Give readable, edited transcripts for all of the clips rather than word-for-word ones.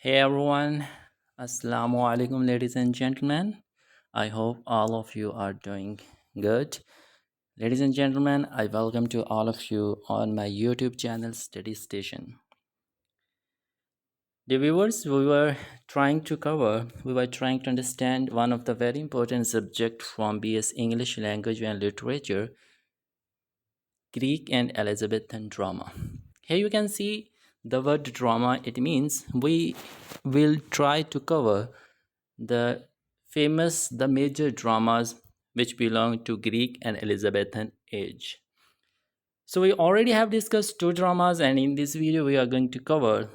Hey everyone, Assalamu alaikum, ladies and gentlemen. I hope all of you are doing good. Ladies and gentlemen, I welcome to all of you on my YouTube channel Study Station. The viewers we were trying to understand one of the very important subject from BS English Language and Literature, Greek and Elizabethan drama. Here you can see the word drama. It means we will try to cover the major dramas which belong to Greek and Elizabethan age. So we already have discussed two dramas, and in this video we are going to cover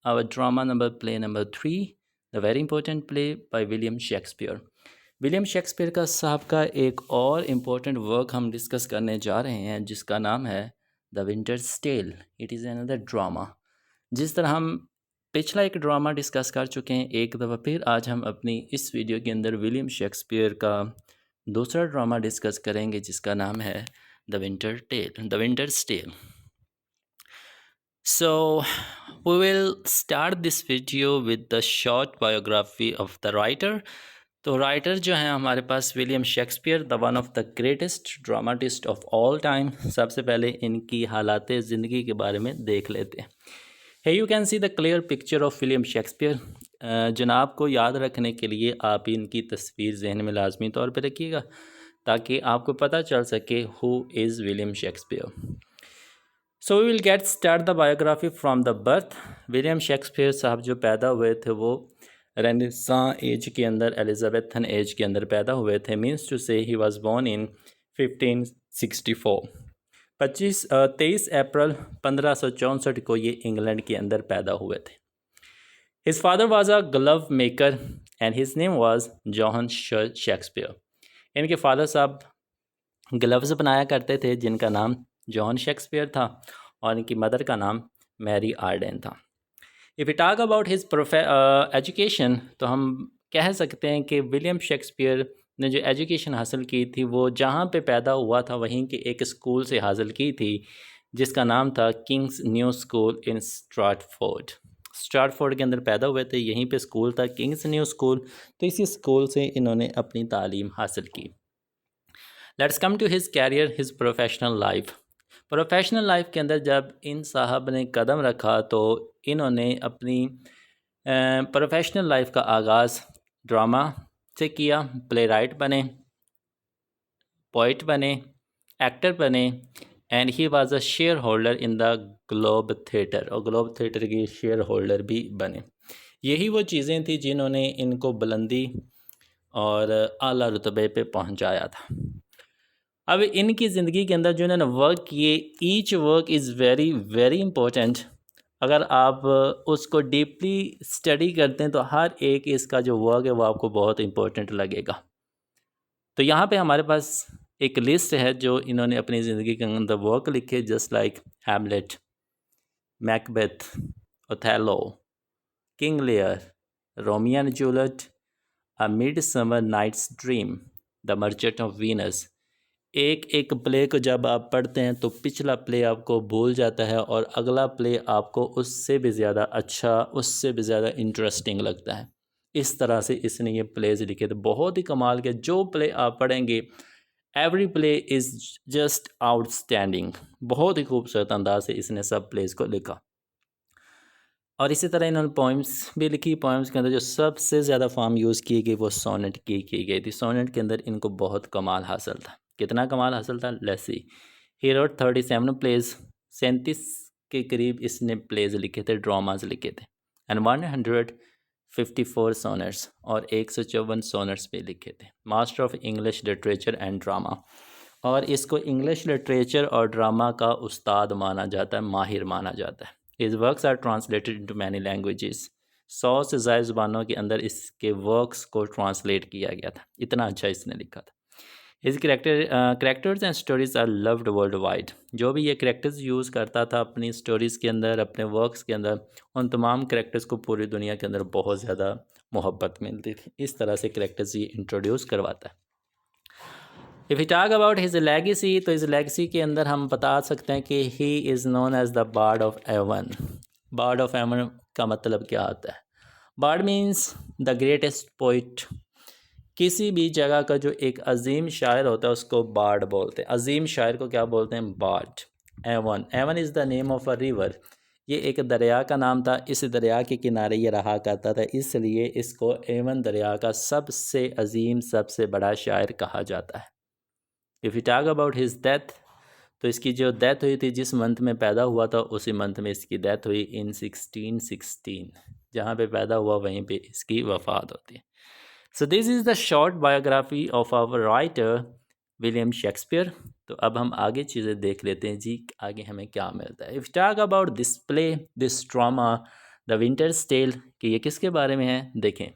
our play number 3, the very important play by William Shakespeare. William Shakespeare का साहब का एक और important work हम discuss करने जा रहे हैं जिसका नाम है the winters Tale. It is another drama. जिस तरह हम पिछला एक ड्रामा डिस्कस कर चुके हैं एक दफ़ा, फिर आज हम अपनी इस वीडियो के अंदर विलियम शेक्सपियर का दूसरा ड्रामा डिस्कस करेंगे जिसका नाम है the winters Tale. So we will start this video with the short biography of the writer. तो राइटर जो हैं हमारे पास William Shakespeare, the one of the greatest dramatist of all time. सबसे पहले इनकी हालात ज़िंदगी के बारे में देख लेते हैं. है you can see the clear picture of William Shakespeare. जनाब को याद रखने के लिए आप इनकी तस्वीर जहन में लाजमी तौर पर रखिएगा ताकि आपको पता चल सके who is William Shakespeare. So we will get start the biography from the birth. William Shakespeare साहब जो पैदा हुए थे वो रेनेसां एज के अंदर, एलिजाबेथन एज के अंदर पैदा हुए थे. मीन्स टू से ही वाज बोर्न इन 1564. 23 अप्रैल 1564 को ये इंग्लैंड के अंदर पैदा हुए थे. His father was a glove maker and his name was John Shakespeare. इनके फादर साहब ग्लव्स बनाया करते थे जिनका नाम जॉन शेक्सपियर था और इनकी मदर का नाम मैरी आर्डेन था. If we talk about his education, तो हम कह सकते हैं कि विलियम शेक्सपियर ने जो एजुकेशन हासिल की थी वो जहाँ पे पैदा हुआ था वहीं के एक स्कूल से हासिल की थी जिसका नाम था किंग्स न्यू स्कूल इन स्ट्राटफोर्ड के अंदर पैदा हुए थे. यहीं पे स्कूल था किंग्स न्यू स्कूल. तो इसी स्कूल से इन्होंने अपनी तालीम हासिल की. Let's come to his career, his professional life. Professional life के अंदर जब इन साहब ने कदम रखा तो इन्होंने अपनी प्रोफेशनल लाइफ का आगाज़ ड्रामा से किया. प्ले राइट बने, पोइट बने, एक्टर बने and he was a share holder in the globe theatre, और ग्लोब थिएटर के शेयर होल्डर भी बने. यही वो चीज़ें थी जिन्होंने इनको बुलंदी और आला रुतबे पे पहुंचाया था. अब इनकी ज़िंदगी के अंदर जो इन्होंने वर्क किए, each work is very very important. अगर आप उसको डीपली स्टडी करते हैं तो हर एक इसका जो वर्क है वो आपको बहुत इम्पोर्टेंट लगेगा. तो यहाँ पे हमारे पास एक लिस्ट है जो इन्होंने अपनी ज़िंदगी के अंदर वर्क लिखे, just like Hamlet, Macbeth, Othello, King Lear, Romeo and Juliet, a Midsummer Night's Dream, the Merchant of Venice. एक एक प्ले को जब आप पढ़ते हैं तो पिछला प्ले आपको भूल जाता है और अगला प्ले आपको उससे भी ज़्यादा अच्छा, उससे भी ज़्यादा इंटरेस्टिंग लगता है. इस तरह से इसने ये प्लेज लिखे थे, बहुत ही कमाल के. जो प्ले आप पढ़ेंगे, every play is just outstanding. बहुत ही खूबसूरत अंदाज से इसने सब प्लेज को लिखा. और इसी तरह इन्होंने पोइम्स भी लिखी. पोइम्स के अंदर जो सबसे ज़्यादा फॉर्म यूज़ की गई वो सोनेट की गई थी. सोनेट के अंदर इनको बहुत कमाल हासिल था. कितना कमाल हासिल था, let's see. He wrote 37 plays, 37 के करीब इसने प्लेज लिखे थे, ड्रामाज लिखे थे. एंड 154 सोनेट्स, और 154 सोनेट्स भी लिखे थे. Master of English literature and drama, और इसको इंग्लिश लिटरेचर और ड्रामा का उस्ताद माना जाता है, माहिर माना जाता है. His works are translated into many languages. 100 से ज़्यादा ज़ुबानों के अंदर इसके वर्क्स को ट्रांसलेट किया गया था. इतना अच्छा इसने लिखा था. His characters and stories are loved worldwide. जो भी ये करेक्टर्स यूज़ करता था अपनी स्टोरीज़ के अंदर, अपने वर्क्स के अंदर, उन तमाम करेक्टर्स को पूरी दुनिया के अंदर बहुत ज़्यादा मोहब्बत मिलती थी. इस तरह से करेक्टर्स ये इंट्रोड्यूस करवाता है. If you talk about his legacy, तो इस लेगेसी के अंदर हम बता सकते हैं कि he is known as the bard of Avon. Bard of Avon का मतलब क्या होता है? Bard means the greatest poet. किसी भी जगह का जो एक अजीम शायर होता है उसको बार्ड बोलते हैं। अजीम शायर को क्या बोलते हैं? Bard. Avon, Avon is the name of a river. ये एक दरिया का नाम था। इस दरिया के किनारे ये रहा करता था, इसलिए इसको एवन दरिया का सबसे अजीम, सबसे बड़ा शायर कहा जाता है। If you talk about his death, तो इसकी जो डेथ हुई थी, जिस मंथ में पैदा हुआ था उसी मंथ में इसकी डेथ हुई, इन 1616। जहाँ पे पैदा हुआ वहीं पे इसकी वफ़ात होती है। So this is the short biography of our writer William Shakespeare. तो अब हम आगे चीज़ें देख लेते हैं जी, आगे हमें क्या मिलता है। If talk about this play, this drama, the winters Tale, कि ये किसके बारे में है? देखें,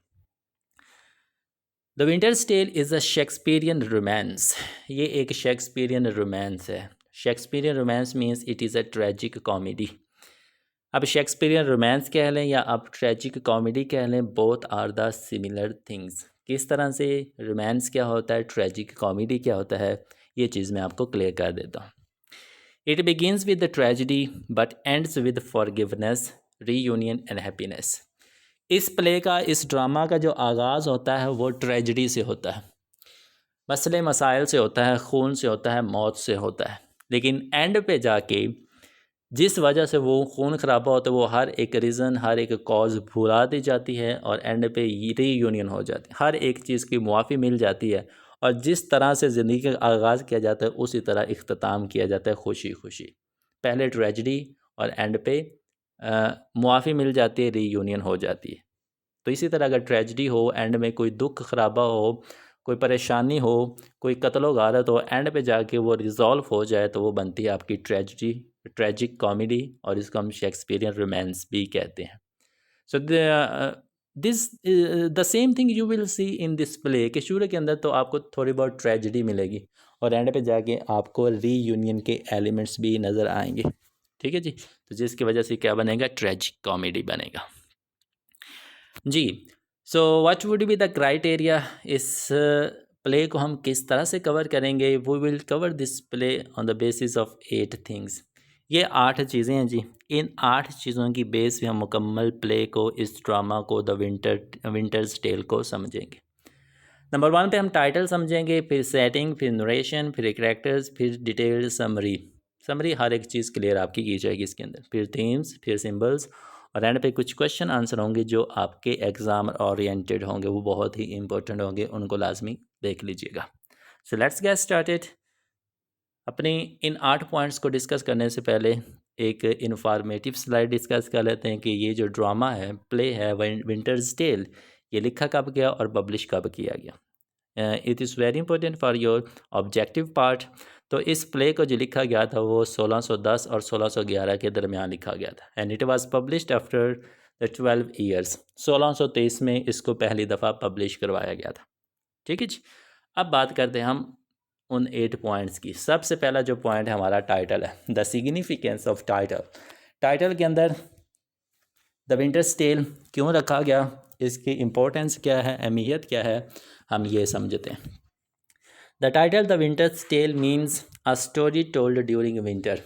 the winters tell is a Shakespearean romance. ये एक शेक्सपियरियन रोमांस है। Shakespearean romance means it is a tragic comedy. अब शेक्सपियरियन रोमांस कह लें या आप ट्रेजिक कॉमेडी कह लें, both are the similar things. किस तरह से रोमांस क्या होता है, ट्रेजिक कॉमेडी क्या होता है, ये चीज़ मैं आपको क्लियर कर देता हूँ। It begins with the tragedy but ends with forgiveness, reunion and happiness. इस प्ले का, इस ड्रामा का जो आगाज़ होता है वो ट्रेजिडी से होता है, मसले मसाइल से होता है, खून से होता है, मौत से होता है। लेकिन एंड पे जाके जिस वजह से वो खून खराबा होता है, वो हर एक रीज़न, हर एक कॉज भुला दी जाती है और एंड पे रीयूनियन हो जाती है। हर एक चीज़ की मुआफ़ी मिल जाती है और जिस तरह से ज़िंदगी का आगाज़ किया जाता है उसी तरह इख्तिताम किया जाता है, खुशी खुशी। पहले ट्रेजिडी और एंड पे मुआफ़ी मिल जाती है, रीयूनियन हो जाती है। तो इसी तरह अगर ट्रेजिडी हो, एंड में कोई दुख खराबा हो, कोई परेशानी हो, कोई कत्लो गारत हो, एंड पे जाके वो रिज़ॉल्व हो जाए, तो वो बनती है आपकी ट्रेजिडी, ट्रेजिक कॉमेडी, और इसको हम शेक्सपियरियन रोमांस भी कहते हैं। So this the same thing you will see in this play, कि शुरू के अंदर तो आपको थोड़ी बहुत ट्रेजिडी मिलेगी और एंड पे जाके आपको रीयूनियन के एलिमेंट्स भी नज़र आएंगे। ठीक है जी, तो जिसकी वजह से क्या बनेगा? ट्रेजिक कॉमेडी बनेगा जी। So what would be the criteria? इस प्ले को हम किस तरह से कवर करेंगे? We will cover this play on the basis of 8 things. ये 8 चीज़ें हैं जी। इन 8 चीज़ों की बेस पे हम मुकम्मल प्ले को, इस ड्रामा को, द विंटर्स टेल को समझेंगे। नंबर 1 पे हम टाइटल समझेंगे, फिर सेटिंग, फिर नरेशन, फिर कैरेक्टर्स, फिर डिटेल्ड समरी। समरी हर एक चीज़ क्लियर आपकी की जाएगी इसके अंदर। फिर थीम्स, फिर सिंबल्स, और एंड पे कुछ क्वेश्चन आंसर होंगे जो आपके एग्ज़ाम ओरिएंटेड होंगे, वो बहुत ही इंपॉर्टेंट होंगे, उनको लाजमी देख लीजिएगा। So let's get started. अपनी इन 8 पॉइंट्स को डिस्कस करने से पहले एक इन्फॉर्मेटिव स्लाइड डिस्कस कर लेते हैं कि ये जो ड्रामा है, प्ले है विंटर्स टेल, ये लिखा कब गया और पब्लिश कब किया गया। It is very important for your objective part. तो इस प्ले को जो लिखा गया था वो 1610 और 1611 के दरमियान लिखा गया था, and it was published after the 12 years. 1623 में इसको पहली दफ़ा पब्लिश करवाया गया था। ठीक है जी। अब बात करते हैं हम उन 8 पॉइंट्स की। सबसे पहला जो पॉइंट है हमारा टाइटल है, the significance of title. Title के अंदर द विंटर्स टेल क्यों रखा गया, इसकी इम्पोर्टेंस क्या है, अहमियत क्या है, हम ये समझते हैं। The title the winters Tale means a story told during winter.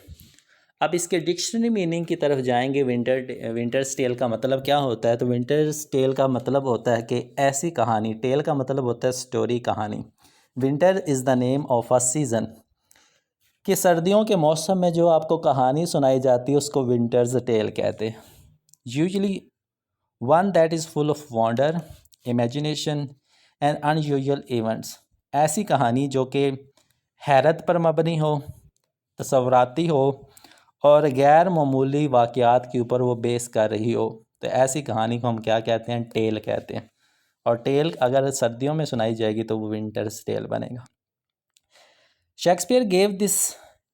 अब इसके डिक्शनरी मीनिंग की तरफ जाएंगे। विंटर्स टेल का मतलब क्या होता है? तो विंटर्स टेल का मतलब होता है कि ऐसी कहानी, टेल का मतलब होता है स्टोरी, कहानी। Winter is the name of a season, कि सर्दियों के मौसम में जो आपको कहानी सुनाई जाती है उसको विंटर्स टेल कहते हैं। Usually one that is full of wonder, imagination and unusual events. ऐसी कहानी जो कि हैरत पर मबनी हो, तसव्वुराती हो और गैर मामूली वाक़यात के ऊपर वो बेस कर रही हो, तो ऐसी कहानी को हम क्या कहते हैं? टेल कहते हैं। और टेल अगर सर्दियों में सुनाई जाएगी तो वो विंटर्स टेल बनेगा। Shakespeare gave this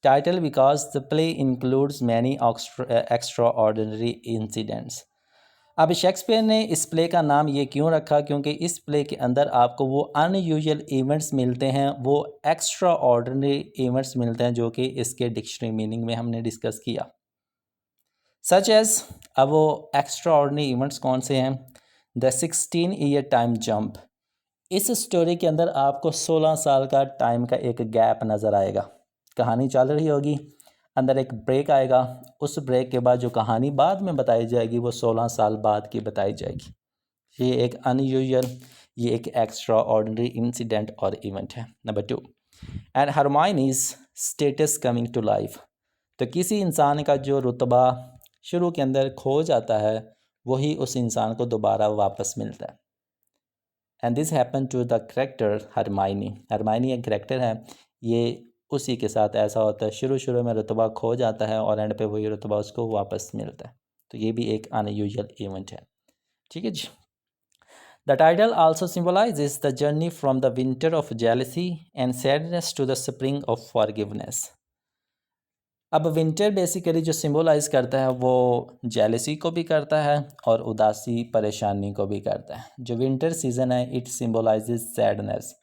title because the play includes many extra ordinary incidents. अब शेक्सपियर ने इस प्ले का नाम ये क्यों रखा? क्योंकि इस प्ले के अंदर आपको वो अनयूजुअल इवेंट्स मिलते हैं, वो एक्स्ट्रा ऑर्डिनरी इवेंट्स मिलते हैं जो कि इसके डिक्शनरी मीनिंग में हमने डिस्कस किया। सच एज, अब वो एक्स्ट्रा ऑर्डिनरी इवेंट्स कौन से हैं? The 16 year time jump. इस स्टोरी के अंदर आपको 16 साल का टाइम का एक गैप नज़र आएगा। कहानी चल रही होगी, अंदर एक ब्रेक आएगा, उस ब्रेक के बाद जो कहानी बाद में बताई जाएगी वो 16 साल बाद की बताई जाएगी। ये एक अनयूजुअल, ये एक एक्स्ट्रा ऑर्डिनरी इंसिडेंट और इवेंट है। Number 2, and Hermione's statue coming to life. तो किसी इंसान का जो रुतबा शुरू के अंदर खो जाता है वही उस इंसान को दोबारा वापस मिलता है। And this happen to the character Hermione. Hermione एक करेक्टर है, ये उसी के साथ ऐसा होता है, शुरू में रुतबा खो जाता है और एंड पे वही रुतबा उसको वापस मिलता है। तो ये भी एक अनयूजुअल इवेंट है। ठीक है जी। The title also symbolises the journey from the winter of jealousy and sadness to the spring of forgiveness. अब विंटर बेसिकली जो सिम्बलाइज करता है वो जेलसी को भी करता है और उदासी परेशानी को भी करता है। जो विंटर सीज़न है इट सिम्बलाइजेज सैडनेस,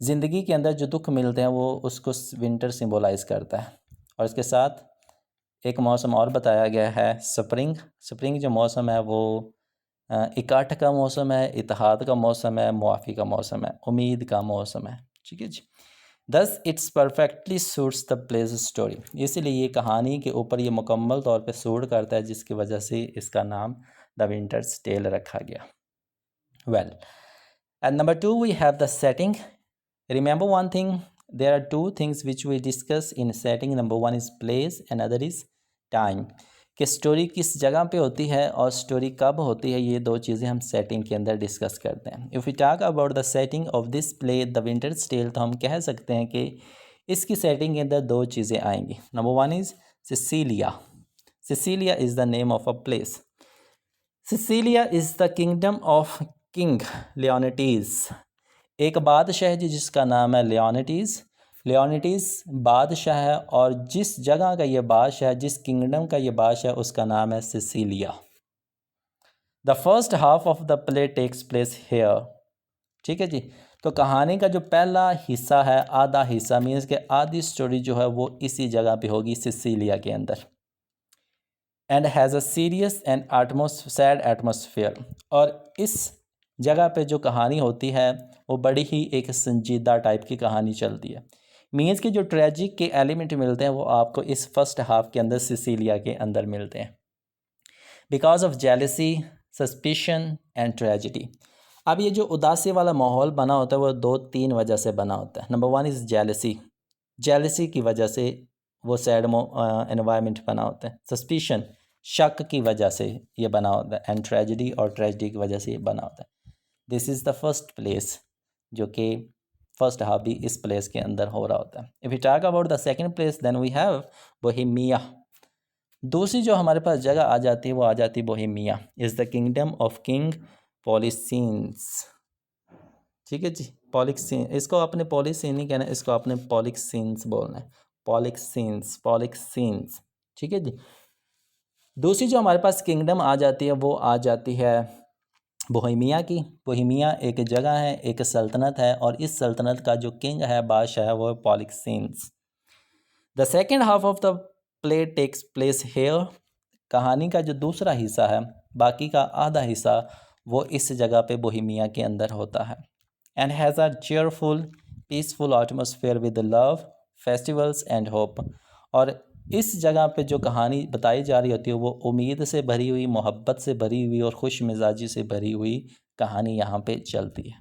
ज़िंदगी के अंदर जो दुख मिलते हैं वो उसको विंटर सिम्बलाइज करता है। और इसके साथ एक मौसम और बताया गया है स्प्रिंग। स्प्रिंग जो मौसम है वो इकट्ठ का मौसम है, इत्तेहाद का मौसम है, मुआफ़ी का मौसम है, उम्मीद का मौसम है। ठीक है जी। दस it's perfectly suits the place story, इसीलिए ये कहानी के ऊपर ये मुकम्मल तौर पे सूट करता है, जिसकी वजह से इसका नाम द विंटर्स टेल रखा गया। Well, and number 2 we have the setting. Remember one thing, there are two things which we discuss in setting. Number 1 is place and other is time. कि स्टोरी किस जगह पे होती है और स्टोरी कब होती है, ये दो चीज़ें हम सेटिंग के अंदर डिस्कस करते हैं। If we talk about the setting of this play the winters Tale, तो हम कह सकते हैं कि इसकी सेटिंग के अंदर दो चीज़ें आएंगी। Number 1 is Sicilia. Sicilia is the name of a place. Sicilia is the kingdom of king Leontes. एक बादशाह है जिसका नाम है लियोनिटीज़। लियोनिटीज़ बादशाह है और जिस जगह का ये बादशाह है, जिस किंगडम का ये बादशाह है, उसका नाम है Sicilia. The first half of the play takes place here. ठीक है जी। तो कहानी का जो पहला हिस्सा है, आधा हिस्सा मीन्स के आधी स्टोरी जो है वो इसी जगह पे होगी, सिसिलिया के अंदर। And has a serious and sad atmosphere. और इस जगह पे जो कहानी होती है वो बड़ी ही एक संजीदा टाइप की कहानी चलती है। मीन्स के जो ट्रेजिक के एलिमेंट मिलते हैं वो आपको इस फर्स्ट हाफ के अंदर सिसिलिया के अंदर मिलते हैं, because of jealousy, suspicion and tragedy. अब ये जो उदासी वाला माहौल बना होता है वो 2-3 वजह से बना होता है। Number 1 is jealousy. जेलसी की वजह से वो सैड एनवायरनमेंट बना होता है। सस्पिशन, शक की वजह से ये बना होता है। एंड ट्रेजिडी, और ट्रेजिडी की वजह से ये बना होता है। This is the first place, जो कि फर्स्ट हाफ भी इस प्लेस के अंदर हो रहा होता है। If you talk about the second place then we have Bohemia. दूसरी जो हमारे पास जगह आ जाती है वो आ जाती है Bohemia. Is the kingdom of king Polixenes. ठीक है जी। पॉलिक्सीन, इसको आपने पॉलिसीन नहीं कहना, इसको आपने पॉलिक्सीन्स बोलना है। पॉलिक्सीन्स, पॉलिक्सीन्स। ठीक है जी। दूसरी जो हमारे पास किंगडम आ जाती है वो आ जाती है बोहेमिया की। बोहेमिया एक जगह है, एक सल्तनत है, और इस सल्तनत का जो किंग है, बादशाह है, वो है Polixenes. The second half of the play takes place here. कहानी का जो दूसरा हिस्सा है, बाकी का आधा हिस्सा, वो इस जगह पे बोहेमिया के अंदर होता है। And has a cheerful peaceful atmosphere with love, festivals and hope. और इस जगह पे जो कहानी बताई जा रही होती है वो उम्मीद से भरी हुई, मोहब्बत से भरी हुई और खुश मिजाजी से भरी हुई कहानी यहाँ पे चलती है।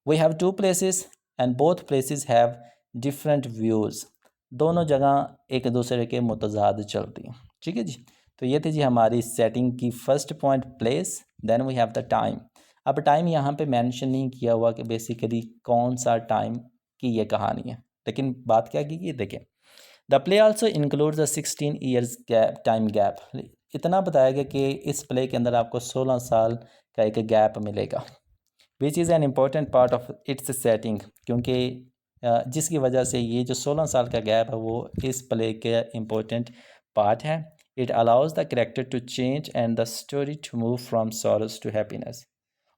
We have two places and both places have different views. दोनों जगह एक दूसरे के मुतजाद चलती हैं। ठीक है जी। तो ये थी जी हमारी सेटिंग की first point, place. Then we have the time. अब टाइम यहाँ पे मेंशन नहीं किया हुआ कि बेसिकली कौन सा टाइम की ये कहानी है, लेकिन बात क्या की देखें। The play also includes a 16 years gap, time gap. इतना बताया गया कि इस प्ले के अंदर आपको 16 साल का एक गैप मिलेगा, which is an important part of its setting, क्योंकि जिसकी वजह से ये जो 16 साल का गैप है वो इस प्ले के इम्पोर्टेंट पार्ट है। It allows the character to change and the story to move from sorrows to happiness.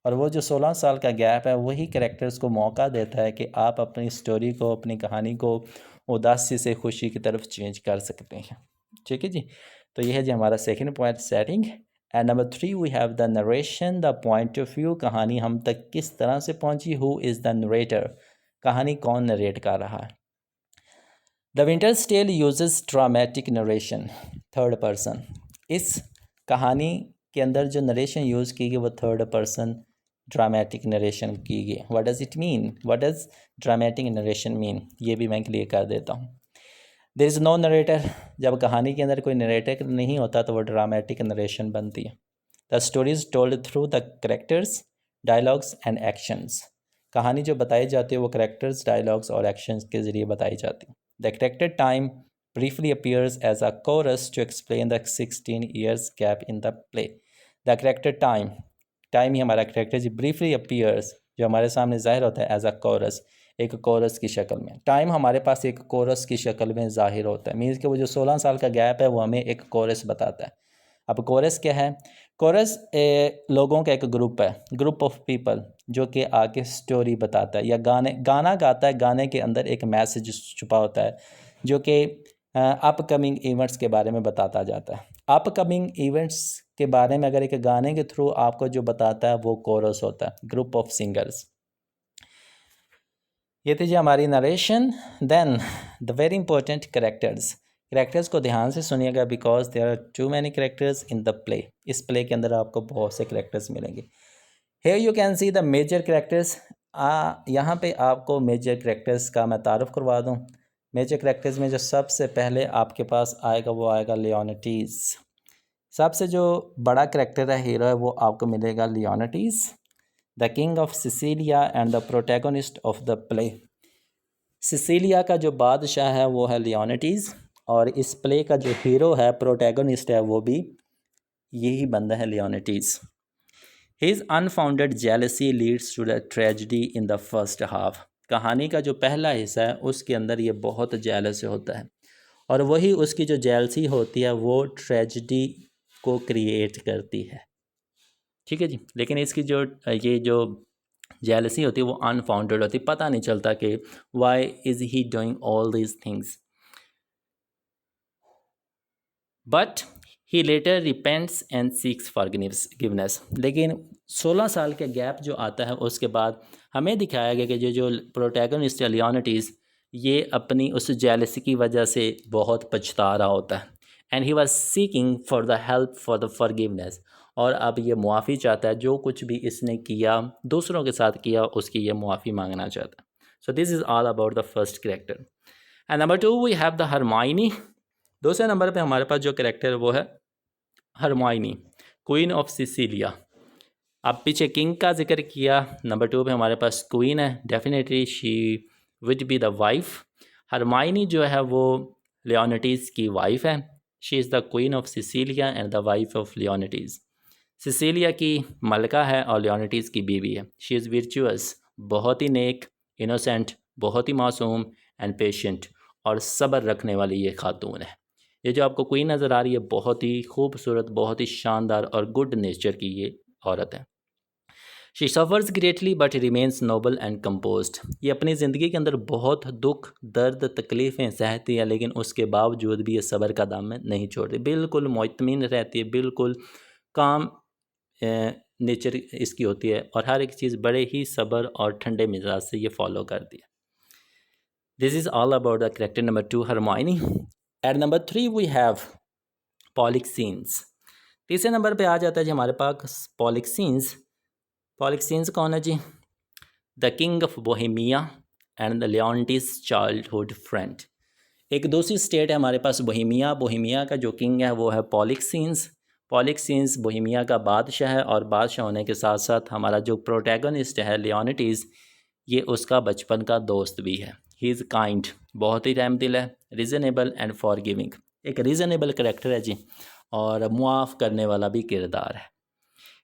और वो जो 16 साल का गैप है वही कैरेक्टर्स को मौका देता है कि आप अपनी स्टोरी को, अपनी कहानी को उदासी से खुशी की तरफ चेंज कर सकते हैं। ठीक है जी। तो ये है जी हमारा second point, setting. And number 3 we have the narration, the point of view. कहानी हम तक किस तरह से पहुंची, हु इज़ द नरेटर, कहानी कौन नरेट कर रहा है। The winters tale uses dramatic narration, third person. इस कहानी के अंदर जो नरेशन यूज़ की गई वो थर्ड पर्सन ड्रामेटिक नरेशन की गई। What does it mean, what does dramatic narration mean, ये भी मैं क्लियर कर देता हूँ। देयर इज़ नो नरेटर, जब कहानी के अंदर कोई नरेटर नहीं होता तो वो ड्रामेटिक नरेशन बनती है। The story is told through the characters, dialogues and actions, कहानी जो बताई जाती है वो करेक्टर्स, डायलॉग्स और एक्शंस के ज़रिए बताई जाती है। The character time briefly appears as a chorus to explain the 16 years gap in the play. The character time ही हमारा character जी briefly appears, जो हमारे सामने ज़ाहिर होता है as a chorus, एक कोरस की शक्ल में। टाइम हमारे पास एक कोरस की शक्ल में ज़ाहिर होता है, मीन्स कि वो जो 16 साल का गैप है वो हमें एक कोरस बताता है। अब कोरस क्या है? कोरस लोगों का एक ग्रुप है, ग्रुप ऑफ पीपल, जो कि आके स्टोरी बताता है या गाना गाता है। गाने के अंदर एक मैसेज छुपा होता है जो कि अपकमिंग इवेंट्स के बारे में बताता जाता है। अपकमिंग इवेंट्स के बारे में अगर एक गाने के थ्रू आपको जो बताता है वो कोरस होता है, ग्रुप ऑफ सिंगर्स। ये थी जी हमारी नरेशन। Then the very important characters को ध्यान से सुनिएगा, because there are too many characters in the play. इस प्ले के अंदर आपको बहुत से करेक्टर्स मिलेंगे। Here you can see the major characters. यहाँ पे आपको मेजर करेक्टर्स का मैं तारुफ करवा दूँ। मेजर करेक्टर्स में जो सबसे पहले आपके पास आएगा वो आएगा लियोनिटीज़। सबसे जो बड़ा करेक्टर है, हीरो है, वो आपको मिलेगा Leontes, the king of Sicilia and the protagonist of the play. Sicilia का जो बादशाह है वो है लियोनिटीज़, और इस प्ले का जो हीरो है, प्रोटैगनिस्ट है, वो भी यही बंदा है, लियोनिटीज़। His unfounded jealousy leads to the tragedy in the first half। कहानी का जो पहला हिस्सा है उसके अंदर ये बहुत जेलस होता है, और वही उसकी जो जेलसी होती है वो ट्रेजिडी को क्रिएट करती है। ठीक है जी। लेकिन इसकी जो ये जो जेलसी होती है वो अनफाउंडेड होती है, पता नहीं चलता कि why is he doing all these things, but he later repents and seeks forgiveness. लेकिन 16 साल के गैप जो आता है उसके बाद हमें दिखाया गया कि जो प्रोटैगनिस्ट है लियोनिटीज़, ये अपनी उस जेलसी की वजह से बहुत पछता रहा होता है, and he was seeking for the help for the forgiveness. और अब ये मुआफ़ी चाहता है, जो कुछ भी इसने किया दूसरों के साथ किया उसकी ये मुआफ़ी मांगना चाहता है। So this is all about the first character. And number 2 we have the Hermione. दूसरे नंबर पे हमारे पास जो कैरेक्टर है वो है हरमाइनी, क्वीन ऑफ सिसिलिया। अब पीछे किंग का जिक्र किया, नंबर 2 पे हमारे पास क्वीन है, definitely she would be the wife. Hermione जो है वो लियोनिटीज़ की वाइफ है। She is the queen of Sicilia and the wife of Leontes. Sicilia की मलका है और लियोनिटीज़ की बीवी है। शी इज़ वर्चुअस, बहुत ही नेक, इनोसेंट, बहुत ही मासूम एंड पेशेंट, और सब्र रखने वाली ये खातून है। ये जो आपको क्वीन नज़र आ रही है बहुत ही खूबसूरत, बहुत ही शानदार और गुड नेचर की ये औरत है। She suffers greatly but remains noble and composed. ये अपनी ज़िंदगी के अंदर बहुत दुख, दर्द, तकलीफ़ें सहती है, लेकिन उसके बावजूद भी ये सब्र का दामन नहीं छोड़ती, बिल्कुल मुतमिन रहती है, बिल्कुल काम नेचर इसकी होती है, और हर एक चीज़ बड़े ही सब्र और ठंडे मिजाज से ये फॉलो करती है। This is all about the character number 2 Hermione. At number 3 we have Polixenes. तीसरे नंबर पे आ जाता है जी हमारे पास पॉलिक्सीन्स। पॉलिक्सीन्स कौन है जी? The king of Bohemia and the Leontes childhood friend. एक दूसरी स्टेट है हमारे पास बोहेमिया। बोहेमिया का जो किंग है वो है पॉलिक्सीन्स। पॉलिक्सीन्स बोहेमिया का बादशाह है, और बादशाह होने के साथ साथ हमारा जो प्रोटैगनिस्ट है लियोनिटीज़, ये उसका बचपन का दोस्त भी है। ही इज़ काइंड, बहुत ही रहमदिल है, रीज़नेबल एंड फॉरगिविंग। एक रीज़नेबल करेक्टर है जी, और मुआफ़ करने वाला भी किरदार है।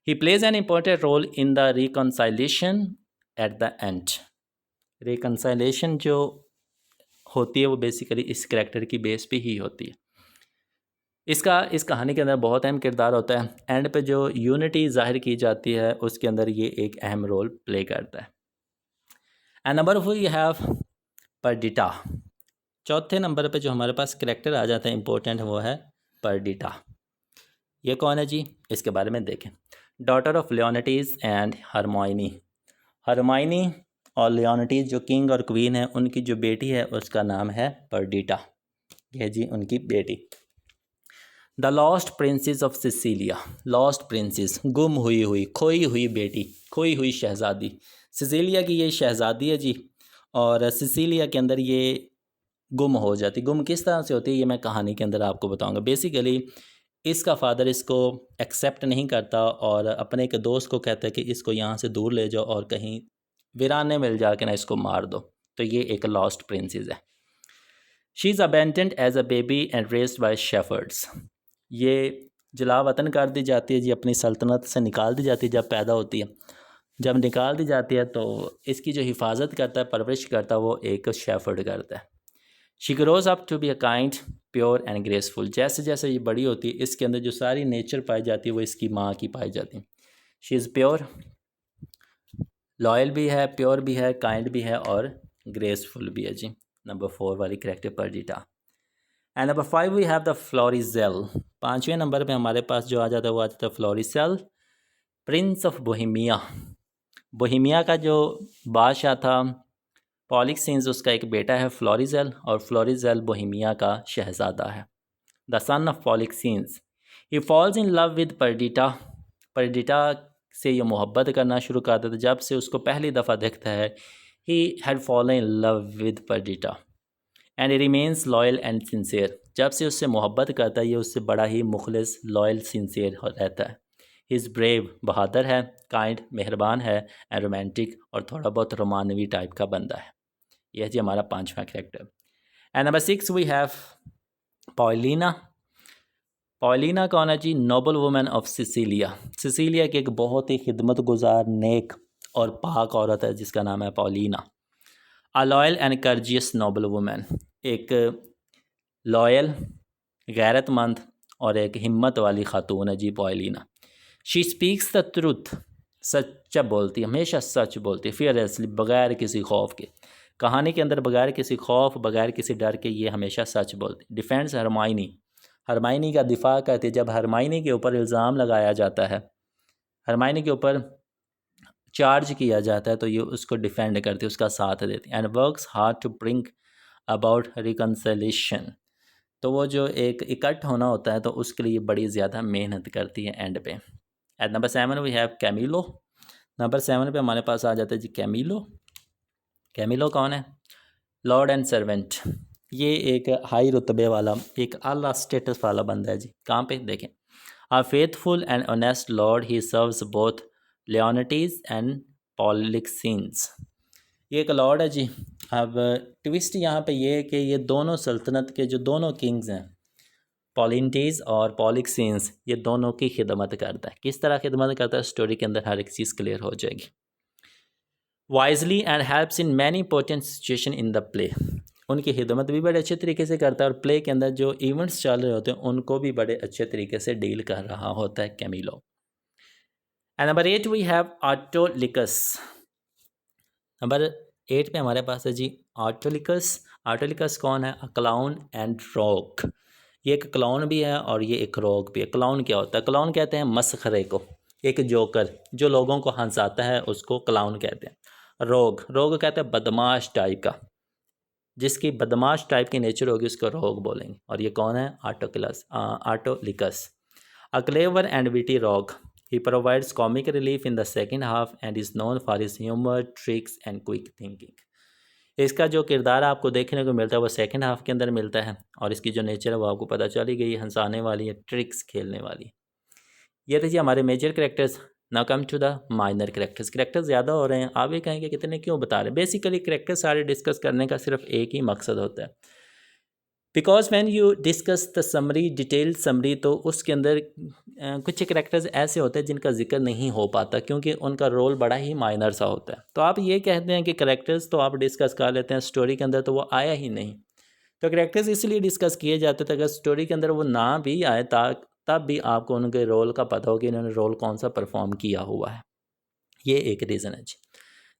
He plays an important role in the reconciliation at the end. Reconciliation जो होती है वो बेसिकली इस करेक्टर की बेस पे ही होती है। इस कहानी के अंदर बहुत अहम किरदार होता है। एंड पे जो यूनिटी ज़ाहिर की जाती है उसके अंदर ये एक अहम रोल प्ले करता है। And number 4 you have Perdita. चौथे नंबर पे जो हमारे पास करेक्टर आ जाता है इम्पोर्टेंट, वो है परडिटा। ये कौन है जी? इसके बारे में देखें। Daughter of Leontes and Hermione. Hermione और लियोनिटीज़ जो किंग और क्वीन है, उनकी जो बेटी है उसका नाम है परडिटा। यह जी उनकी बेटी। The lost princess of Sicilia, lost princess, गुम हुई हुई, खोई हुई बेटी, खोई हुई शहज़ादी। सिसिलिया की ये शहज़ादी है जी, और सिसिलिया के अंदर ये गुम हो जाती। गुम किस तरह से होती है ये मैं कहानी के अंदर आपको बताऊंगा। बेसिकली इसका फादर इसको एक्सेप्ट नहीं करता और अपने एक दोस्त को कहता है कि इसको यहाँ से दूर ले जाओ और कहीं वीराने मिल जाके ना इसको मार दो। तो ये एक लॉस्ट प्रिंसेस है। She is abandoned as a baby and raised by shepherds. ये जला वतन कर दी जाती है जी, अपनी सल्तनत से निकाल दी जाती है जब पैदा होती है। जब निकाल दी जाती है तो इसकी जो हिफाजत करता है, परवरिश करता है, वो एक शेफर्ड करता है। She grows up to be a kind, pure and graceful. जैसे जैसे ये बड़ी होती है इसके अंदर जो सारी नेचर पाई जाती है वो इसकी माँ की पाई जाती है। शी इज़ प्योर, लॉयल भी है, प्योर भी है, काइंड भी है और ग्रेसफुल भी है जी। नंबर 4 वाली character Perdita. And number 5 we have the Florizel. 5वें नंबर पे हमारे पास जो आ जाता है वो आ जाता है फ्लोरिसेल, प्रिंस ऑफ बोहेमिया। बोहेमिया का जो बादशाह था पॉलिक्सिन्स, उसका एक बेटा है फ्लोरिजेल, और फ्लोरिजेल बोहेमिया का शहज़ादा है। The son of Polixenes, he falls in love with Perdita. Perdita से ये मोहब्बत करना शुरू कर देता। जब से उसको पहली दफ़ा देखता है, he had fallen in love with Perdita and remains loyal and sincere. जब से उससे मोहब्बत करता है ये उससे बड़ा ही मुखलिस, लॉयल, सिंसियर रहता है। ही इज़ ब्रेव, बहादुर है, काइंड, मेहरबान है, एंड रोमांटिक, और थोड़ा बहुत रोमानवी टाइप का बंदा है। यह जी हमारा 5वां character. And number 6 we have Paulina. Paulina कौन है जी? Noble women of Sicilia. Sicilia की एक बहुत ही खिदमत गुजार, नेक और पाक औरत है जिसका नाम है Paulina. A loyal and courageous noble women, एक लॉयल, गैरतमंद और एक हिम्मत वाली खातून है जी Paulina. She speaks the truth, सच्चा बोलती है, हमेशा सच बोलती है, फियरलेसली, बगैर किसी खौफ के। कहानी के अंदर बगैर किसी खौफ, बगैर किसी डर के ये हमेशा सच बोलती है। डिफेंड्स हरमाइनी, हरमाइनी का दिफा करती है। जब हरमाइनी के ऊपर इल्ज़ाम लगाया जाता है, हरमाइनी के ऊपर चार्ज किया जाता है, तो ये उसको डिफेंड करती है, उसका साथ देती है। And works hard to bring about reconciliation, तो वो जो एक इकट्ठ होना होता है तो उसके लिए बड़ी ज़्यादा मेहनत करती है एंड पे। At number 7 we have Camillo. नंबर 7 पे हमारे पास आ जाता है जी कैमिलो। कैमिलो कौन है? Lord and servant. ये एक हाई रुतबे वाला, एक आला स्टेटस वाला बंदा है जी। कहाँ पे देखें, a faithful and honest lord, he serves both Leontes and Polixenes. ये एक लॉर्ड है जी। अब ट्विस्ट यहाँ पे ये है कि ये दोनों सल्तनत के जो दोनों किंग्स हैं, पॉलिंटीज और पॉलिक्सिन्स, ये दोनों की खिदमत करता है। किस तरह खिदमत करता है स्टोरी के अंदर हर एक चीज़ क्लियर हो जाएगी। Wisely and helps in many important situation in the play, उनकी खिदमत भी बड़े अच्छे तरीके से करता है और प्ले के अंदर जो इवेंट्स चल रहे होते हैं उनको भी बड़े अच्छे तरीके से डील कर रहा होता है Camillo. And number 8 we have Autolycus. Number 8 पे हमारे पास है जी ऑटोलिकस। ऑटोलिकस कौन है? A clown and rock. ये एक क्लाउन भी है और ये एक रॉक भी है। क्लाउन क्या होता है? क्लाउन कहते हैं मसखरे को, एक जोकर जो लोगों को हंसाता है उसको क्लाउन कहते हैं। रोग, रोग कहते हैं बदमाश टाइप का, जिसकी बदमाश टाइप की नेचर होगी उसको रोग बोलेंगे। और ये कौन है? Autolycus. A clever and witty rogue, he provides comic relief in the second half and is known for his humour, tricks and quick thinking. इसका जो किरदार आपको देखने को मिलता है वो सेकेंड हाफ के अंदर मिलता है, और इसकी जो नेचर है वो आपको पता चली गई, हंसाने वाली है, ट्रिक्स खेलने वाली। ये थे जी हमारे major characters. Now come to the minor characters. Characters ज़्यादा हो रहे हैं, आप ये कहेंगे कितने क्यों बता रहे हैं? बेसिकली करेक्टर सारे डिस्कस करने का सिर्फ एक ही मकसद होता है, because when you discuss the summary, detailed summary, तो उसके अंदर कुछ करेक्टर्स ऐसे होते हैं जिनका जिक्र नहीं हो पाता क्योंकि उनका रोल बड़ा ही माइनर सा होता है। तो आप ये कहते हैं कि करेक्टर्स तो आप डिस्कस कर लेते हैं, स्टोरी के अंदर तो वो आया ही नहीं। तो करेक्टर्स इसलिए डिस्कस किए जाते थे अगर स्टोरी के अंदर वो ना भी आए तब भी आपको उनके रोल का पता हो कि इन्होंने रोल कौन सा परफॉर्म किया हुआ है। ये एक रीज़न है जी।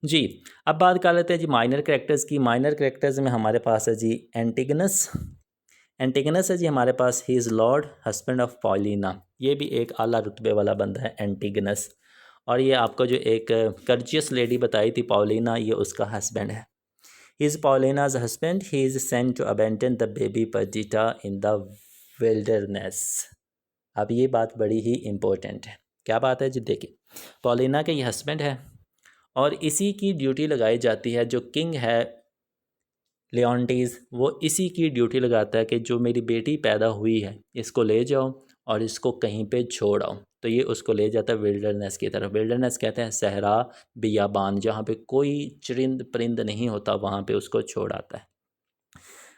जी अब बात कर लेते हैं जी माइनर करेक्टर्स की। माइनर करेक्टर्स में हमारे पास है जी एंटिगनस। एंटिगनस है जी हमारे पास, he is lord husband of Paulina. ये भी एक आला रुतबे वाला बंदा है एंटिगनस। और ये आपको जो एक कर्जियस लेडी बताई थी पॉलिना, ये उसका हस्बैंड है। He is Paulina's husband. He is sent to abandon the baby Perdita in the wilderness. अब ये बात बड़ी ही इम्पोर्टेंट है। क्या बात है जी? देखिए, पॉलिना के ये हस्बैंड है और इसी की ड्यूटी लगाई जाती है, जो किंग है लियोन्टीज़, वो इसी की ड्यूटी लगाता है कि जो मेरी बेटी पैदा हुई है इसको ले जाओ और इसको कहीं पे छोड़ आओ। तो ये उसको ले जाता है विल्डरनेस की तरफ। विल्डरनेस कहते हैं सहरा, बियाबान, जहाँ पे कोई चरिंद परिंद नहीं होता, वहाँ पे उसको छोड़ आता है।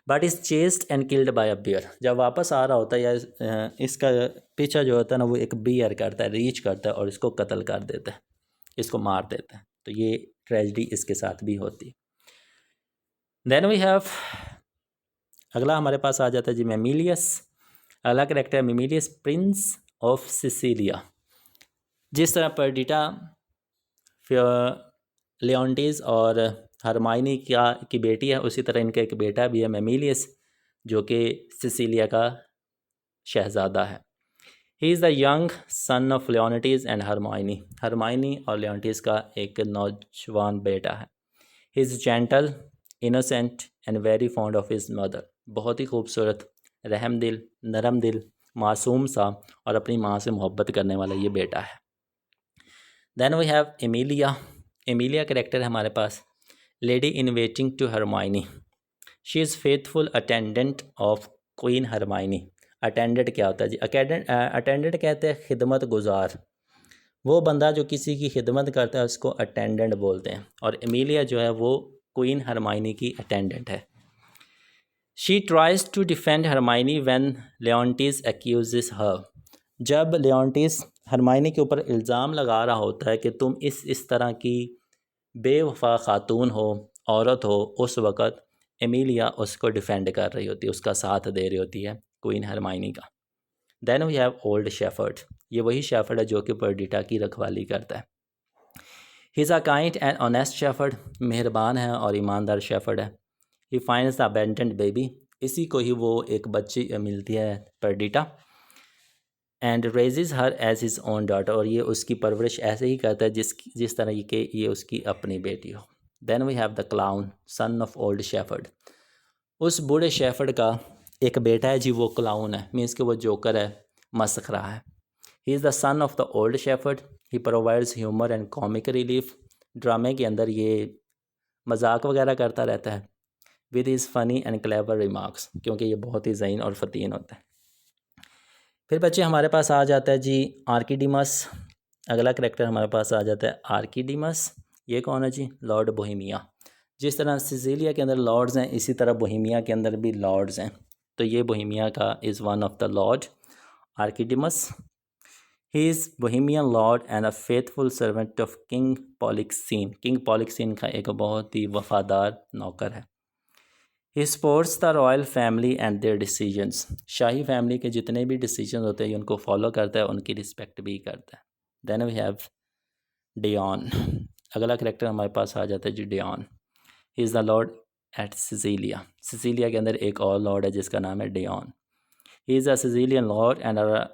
But is chased and killed by a bear. जब वापस आ रहा होता है या इसका पीछा जो होता है ना, वो एक बियर करता है, रीच करता है और इसको कत्ल कर देता है, इसको मार देता है। तो ये ट्रेजिडी इसके साथ भी होती है। देन वी हैव, अगला हमारे पास आ जाता है जी मेमिलियस। अगला करेक्टर है मेमिलियस, प्रिंस ऑफ सिसिलिया। जिस तरह पर्डिटा, लियोन्टीज और हरमाइनी की बेटी है, उसी तरह इनका एक बेटा भी है मेमिलियस, जो कि सिसिलिया का शहज़ादा है। He is the young son of Leontes and Hermione. Hermione और लियोन्टीज़ का एक नौजवान बेटा है। He is gentle, innocent and very fond of his mother. बहुत ही खूबसूरत, रहम दिल, नरम दिल, मासूम सा और अपनी माँ से मोहब्बत करने वाला ये बेटा है। Then we have Emilia. Emilia character है हमारे पास, lady in waiting to Hermione. She is faithful attendant of queen Hermione. Attendant क्या होता है जी? अटेंडेंट कहते हैं खिदमत गुजार। वो बंदा जो किसी की खिदमत करता है उसको अटेंडेंट बोलते हैं। और एमिलिया जो है वो क्वीन हरमाइनी की अटेंडेंट है। She tries to defend Hermione when Leontes accuses her. जब लियोन्टीज हरमाइनी के ऊपर इल्ज़ाम लगा रहा होता है कि तुम इस तरह की बेवफा खातून हो, औरत हो, उस वक़्त एमिलिया उसको डिफेंड कर रही होती है, उसका साथ दे रही होती है क्वीन हरमाइनी का। Then we have old shepherd. ये वही शेफर्ड है जो कि पर्डिटा की रखवाली करता है। He is a kind and honest shepherd. मेहरबान है और ईमानदार शेफर्ड है। He finds the abandoned baby. इसी को ही वो एक बच्ची मिलती है Perdita, and raises her as his own daughter. और ये उसकी परवरिश ऐसे ही करता है जिस तरह के ये उसकी अपनी बेटी हो। Then we have the clown, son of old shepherd. उस बूढ़े शेफर्ड का एक बेटा है जी, वो क्लाउन है, मीन्स कि वो जोकर है, मस्खरा है। He is the son of the old shepherd. He provides humour and comic relief. ड्रामे के अंदर ये मजाक वगैरह करता रहता है, with his funny and clever remarks, क्योंकि ये बहुत ही ज़हीन और फतीन होता है। फिर बच्चे हमारे पास आ जाता है जी आर्किडिमस। अगला करेक्टर हमारे पास आ जाता है आर्किडिमस। ये कौन है जी? Lord Bohemia. जिस तरह सिसिलिया के अंदर लॉर्ड्स हैं, इसी तरह बोहेमिया के अंदर भी लॉर्ड्स हैं। तो ये बोहेमिया का is one of the lord Archidamus. He is Bohemian lord and a faithful servant of king Polixenes. King Polixenes का एक बहुत ही वफादार नौकर है। He supports the royal family and their decisions. शाही फैमिली के जितने भी डिसीजन होते हैं उनको फॉलो करता है, उनकी रिस्पेक्ट भी करता है। Then we have Dion. अगला करेक्टर हमारे पास आ जाता है जी Dion. He is the lord at Sicilia. Sicilia के अंदर एक और लॉर्ड है जिसका नाम है Dion. He is a Sicilian lord and a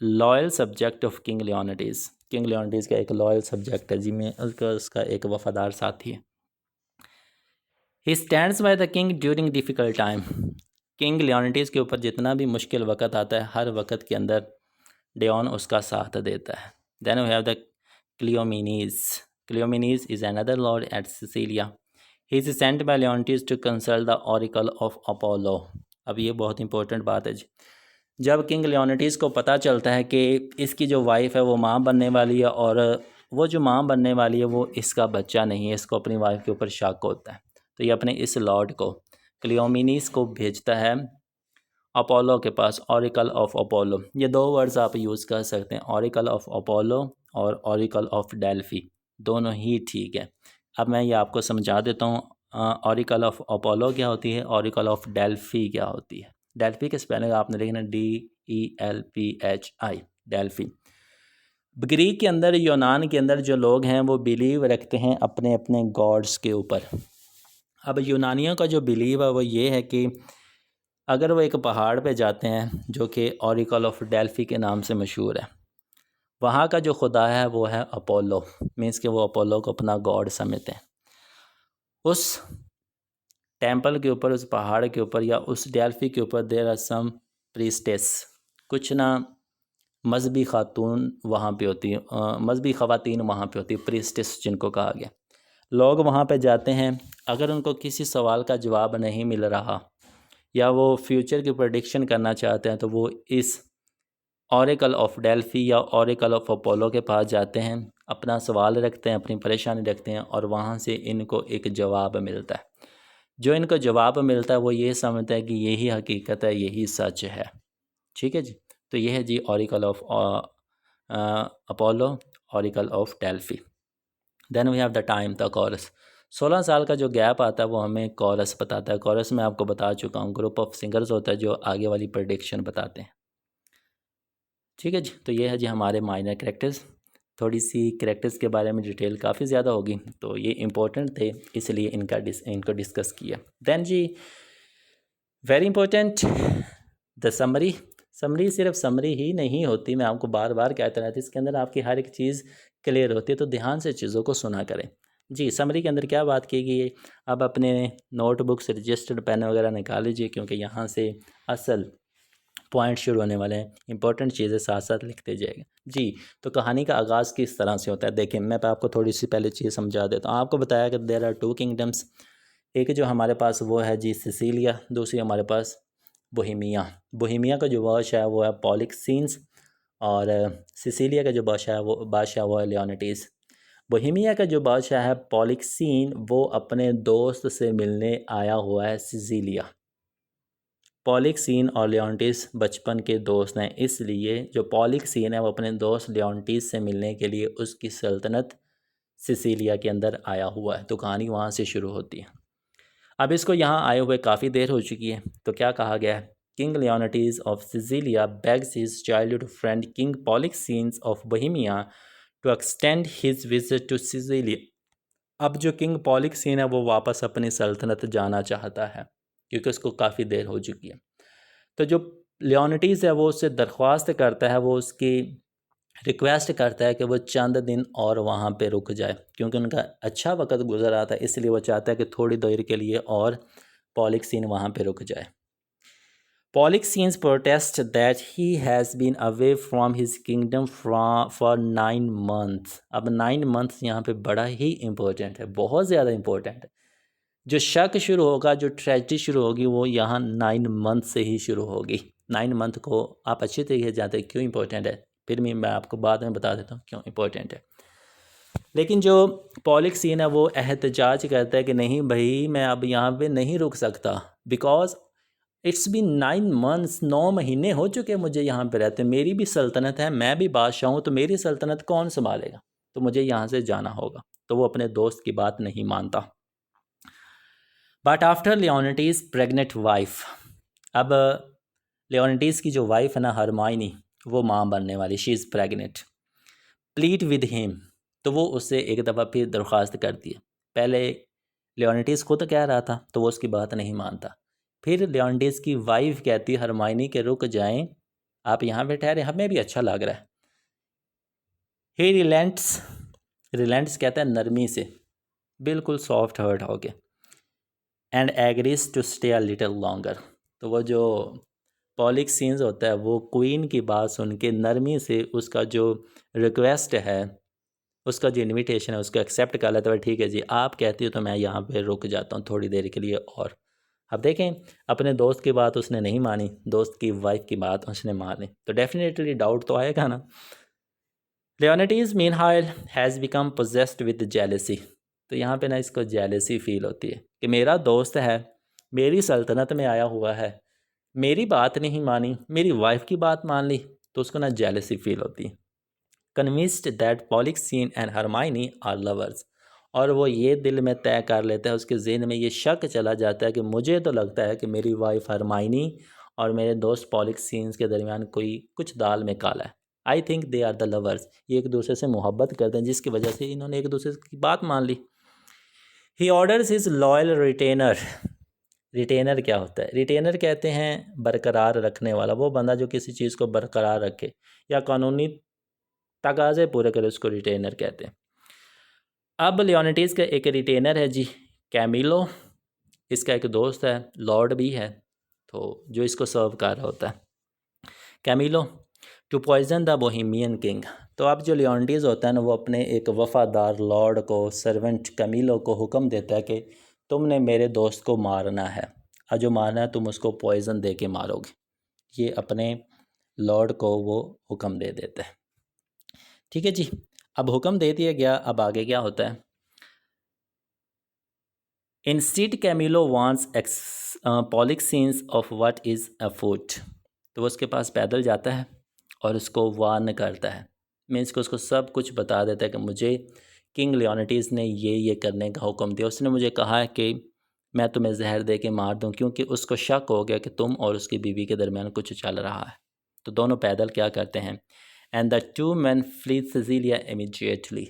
loyal subject of king Leontes. King Leontes का एक लॉयल सब्जेक्ट है जिसमें उसका एक वफादार साथी है। He stands by the king during difficult time. King Leontes के ऊपर जितना भी मुश्किल वक़्त आता है, हर वक़्त के अंदर डियॉन उसका साथ देता है। Then we have the Cleomenes. Cleomenes is another lord at Sicilia. He is sent by Leontes to consult the oracle of Apollo. अब ये बहुत इंपॉर्टेंट बात है जी। जब किंग लियोनिटीज़ को पता चलता है कि इसकी जो वाइफ है वो माँ बनने वाली है, और वो जो माँ बनने वाली है वो इसका बच्चा नहीं है, इसको अपनी वाइफ के ऊपर शक होता है। तो ये अपने इस लॉर्ड को, क्लियोमिनीस को, भेजता है अपोलो के पास, ऑरिकल ऑफ अपोलो। ये दो वर्ड्स आप यूज़ कर सकते हैं, ऑरिकल ऑफ अपोलो और ऑरिकल ऑफ डेल्फी, दोनों ही ठीक है। अब मैं ये आपको समझा देता हूँ, ऑरिकल ऑफ अपोलो क्या होती है, ऑरिकल ऑफ डेल्फी क्या होती है। डेल्फी के स्पेलिंग आपने लिखना DELPHI, डेल्फी। ग्रीक के अंदर, यूनान के अंदर जो लोग हैं वो बिलीव रखते हैं अपने अपने गॉड्स के ऊपर। अब यूनानियों का जो बिलीव है वो ये है कि अगर वो एक पहाड़ पे जाते हैं जो कि ऑरिकल ऑफ डेल्फी के नाम से मशहूर है, वहाँ का जो खुदा है वो है अपोलो, मीन्स कि वो अपोलो को अपना गॉड समझते हैं। उस टेंपल के ऊपर, उस पहाड़ के ऊपर या उस डेल्फी के ऊपर देयर आर सम प्रीस्टेस, कुछ ना मजहबी खातून वहाँ पे होती हैं, मजहबी ख़वातीन वहाँ पे होती है, प्रीस्टेस जिनको कहा गया। लोग वहाँ पे जाते हैं, अगर उनको किसी सवाल का जवाब नहीं मिल रहा या वो फ्यूचर की प्रेडिक्शन करना चाहते हैं तो वो इस ऑरेकल ऑफ डेल्फी या ऑरेकल ऑफ अपोलो के पास जाते हैं, अपना सवाल रखते हैं, अपनी परेशानी रखते हैं और वहाँ से इनको एक जवाब मिलता है। जो इनको जवाब मिलता है वो ये समझता है कि यही हकीकत है, यही सच है। ठीक है जी। तो ये है जी oracle of Apollo, oracle of Delphi. Then we have the time, the chorus. 16 साल का जो गैप आता है वो हमें कॉरस बताता है। कॉरस में आपको बता चुका हूँ, ग्रुप ऑफ सिंगर्स होता है जो आगे वाली प्रेडिक्शन बताते हैं। ठीक है जी। तो ये है जी हमारे माइनर कैरेक्टर्स। थोड़ी सी कैरेक्टर्स के बारे में डिटेल काफ़ी ज़्यादा होगी, तो ये इंपॉर्टेंट थे इसलिए इनको डिस्कस किया। देन जी very important, the summary. Summary सिर्फ समरी ही नहीं होती, मैं आपको बार बार कहता रहता, इसके अंदर आपकी हर एक चीज़ क्लियर होती है, तो ध्यान से चीज़ों को सुना करें जी। समरी के अंदर क्या बात की गई है, अब अपने नोटबुक से रजिस्टर्ड पेन वगैरह निकाल लीजिए, क्योंकि यहाँ से असल पॉइंट शुरू होने वाले हैं, इंपॉर्टेंट चीज़ें साथ साथ लिखते जाएगा जी। तो कहानी का आगाज़ किस तरह से होता है, देखिए मैं आपको थोड़ी सी पहले चीज़ समझा देता हूँ। आपको बताया कि देयर आर 2 किंगडम्स, एक जो हमारे पास वो है जी सिसिलिया, दूसरी हमारे पास बोहेमिया। बोहेमिया का जो बादशाह है वो है पॉलिक्सीन्स, और सिसिलिया का जो बादशाह वो है लियोनिटीस। बोहेमिया का जो बादशाह है पॉलिक्सीन, वो अपने दोस्त से मिलने आया हुआ है सिसिलिया। पॉलिक्सीन और लियोनिटीस बचपन के दोस्त हैं, इसलिए जो पॉलिक्सीन है वो अपने दोस्त लियोनिटीस से मिलने के लिए उसकी सल्तनत सिसिलिया के अंदर आया हुआ है। तो कहानी वहाँ से शुरू होती है। अब इसको यहाँ आए हुए काफ़ी देर हो चुकी है, तो क्या कहा गया है, king Leontes of Sicilia begs his childhood friend king Polixenes of Bohemia to extend his visit to Sicilia. अब जो किंग पॉलिक्सीन है वो वापस अपनी सल्तनत जाना चाहता है, क्योंकि उसको काफ़ी देर हो चुकी है। तो जो लियोनिटीज़ है वो उससे दरख्वास्त करता है, वो उसकी रिक्वेस्ट करता है कि वो चंद दिन और वहाँ पे रुक जाए, क्योंकि उनका अच्छा वक्त गुजर रहा था, इसलिए वो चाहता है कि थोड़ी देर के लिए और पॉलिक्सीन वहाँ पे रुक जाए। Polixenes protest that he has been away from his kingdom for 9 months. अब 9 मंथ्स यहाँ पे बड़ा ही इम्पोर्टेंट है, बहुत ज़्यादा इम्पोर्टेंट है। जो शक शुरू होगा, जो ट्रेजिडी शुरू होगी, वो यहाँ 9 मंथ से ही शुरू होगी। 9 मंथ को आप अच्छी तरीके से जानते हैं क्यों इम्पोर्टेंट है, फिर भी मैं आपको बाद में बता देता हूँ क्यों इम्पोर्टेंट है। लेकिन जो पॉलिक्सीन है वो एहतजाज करता है कि नहीं भाई, मैं अब यहाँ पे नहीं रुक सकता, बिकॉज इट्स बीन 9 मंथ्स, 9 महीने हो चुके मुझे यहाँ पे रहते, मेरी भी सल्तनत है, मैं भी बादशाह हूँ, तो मेरी सल्तनत कौन संभालेगा, तो मुझे यहाँ से जाना होगा। तो वो अपने दोस्त की बात नहीं मानता। बट आफ्टर लियोनिटीज़ प्रेग्नेंट वाइफ, अब लियोनिटीज़ की जो वाइफ है ना हरमाइनी, वो माँ बनने वाली, she is pregnant, plead with him, तो वो उससे एक दफ़ा फिर दरख्वास्त करती है। पहले लियोनिटीज़ खुद कह रहा था तो वो उसकी बात नहीं मानता, फिर लियोनिटीज़ की वाइफ कहती है हरमाइनी के रुक जाएं, आप यहाँ पे ठहरे, हमें भी अच्छा लग रहा है। ही रिलेंट्स, रिलेंट्स कहता है नरमी से, बिल्कुल सॉफ्ट हर्ट हो गया, and agrees to stay a little longer. तो वो जो पॉलिक्सीन्स होता है वो क्वीन की बात सुन के नरमी से उसका जो रिक्वेस्ट है, उसका जो इनविटेशन है उसको एक्सेप्ट कर लेता है। ठीक है जी, आप कहती हो तो मैं यहाँ पे रुक जाता हूँ थोड़ी देर के लिए और। अब देखें, अपने दोस्त की बात उसने नहीं मानी, दोस्त की वाइफ की बात उसने मानी, तो डेफिनेटली डाउट तो आएगा ना। Leontes meanwhile has become possessed with jealousy. तो यहाँ पे ना इसको जेलेसी फील होती है कि मेरा दोस्त है, मेरी सल्तनत में आया हुआ है, मेरी बात नहीं मानी, मेरी वाइफ की बात मान ली, तो उसको ना जेलेसी फील होती है। Convinced that Polixenes and Hermione are lovers, और वो ये दिल में तय कर लेता है, उसके जहन में ये शक चला जाता है कि मुझे तो लगता है कि मेरी वाइफ हरमाइनी और मेरे दोस्त पॉलिक्सीन्स के दरमियान कोई कुछ दाल में काला है। I think they are the lovers, ये एक दूसरे से मोहब्बत करते हैं, जिसकी वजह से इन्होंने एक दूसरे की बात मान ली। He orders his loyal retainer. Retainer क्या होता है, रिटेनर कहते हैं बरकरार रखने वाला, वो बंदा जो किसी चीज़ को बरकरार रखे या कानूनी तकाज़े पूरे करे, उसको रिटेनर कहते हैं। अब लियोनिटीज़ का एक रिटेनर है जी कैमिलो, इसका एक दोस्त है, लॉर्ड भी है, तो जो इसको सर्व कर रहा होता है। Camillo to poison the Bohemian king. तो अब जो लियोनिडास होता है ना, वो अपने एक वफ़ादार लॉर्ड को, सर्वेंट कैमिलो को हुक्म देता है कि तुमने मेरे दोस्त को मारना है, और जो मारना है तुम उसको पॉइजन दे के मारोगे। ये अपने लॉर्ड को वो हुक्म दे देता है। ठीक है जी, अब हुक्म दे दिया गया, अब आगे क्या होता है। Instead Camillo wants Polixenes of what is afoot. तो वो उसके पास पैदल जाता है और उसको वार्न करता है, मीन्स को उसको सब कुछ बता देता है कि मुझे किंग लियोनिडास ने ये करने का हुक्म दिया। उसने मुझे कहा है कि मैं तुम्हें जहर दे के मार दूं, क्योंकि उसको शक हो गया कि तुम और उसकी बीवी के दरमियान कुछ चल रहा है। तो दोनों पैदल क्या करते हैं, and the two man flee Sicilia immediately.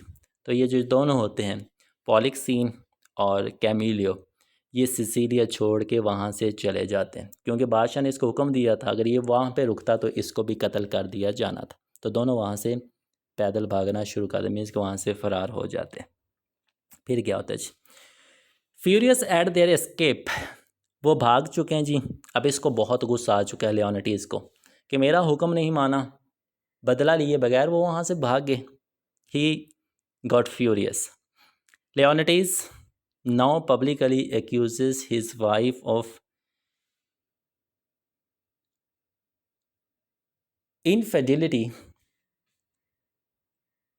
तो ये जो दोनों होते हैं, पॉलिक्सीन और कैमिलियो, ये सिसिलिया छोड़ के वहाँ से चले जाते हैं, क्योंकि बादशाह ने इसको हुक्म दिया था अगर ये वहाँ पे रुकता तो इसको भी कत्ल कर दिया जाना था। तो दोनों वहाँ से पैदल भागना शुरू कर दें, मीन्स के वहाँ से फ़रार हो जाते हैं। फिर क्या होता है जी, फ्यूरियस एट देयर एस्केप, वो भाग चुके हैं जी। अब इसको बहुत गुस्सा आ चुका है लियोनिडास को कि मेरा हुक्म नहीं माना, बदला लिए बगैर वो वहाँ से भाग गए। He got furious. Leonidas now publicly accuses his wife of infidelity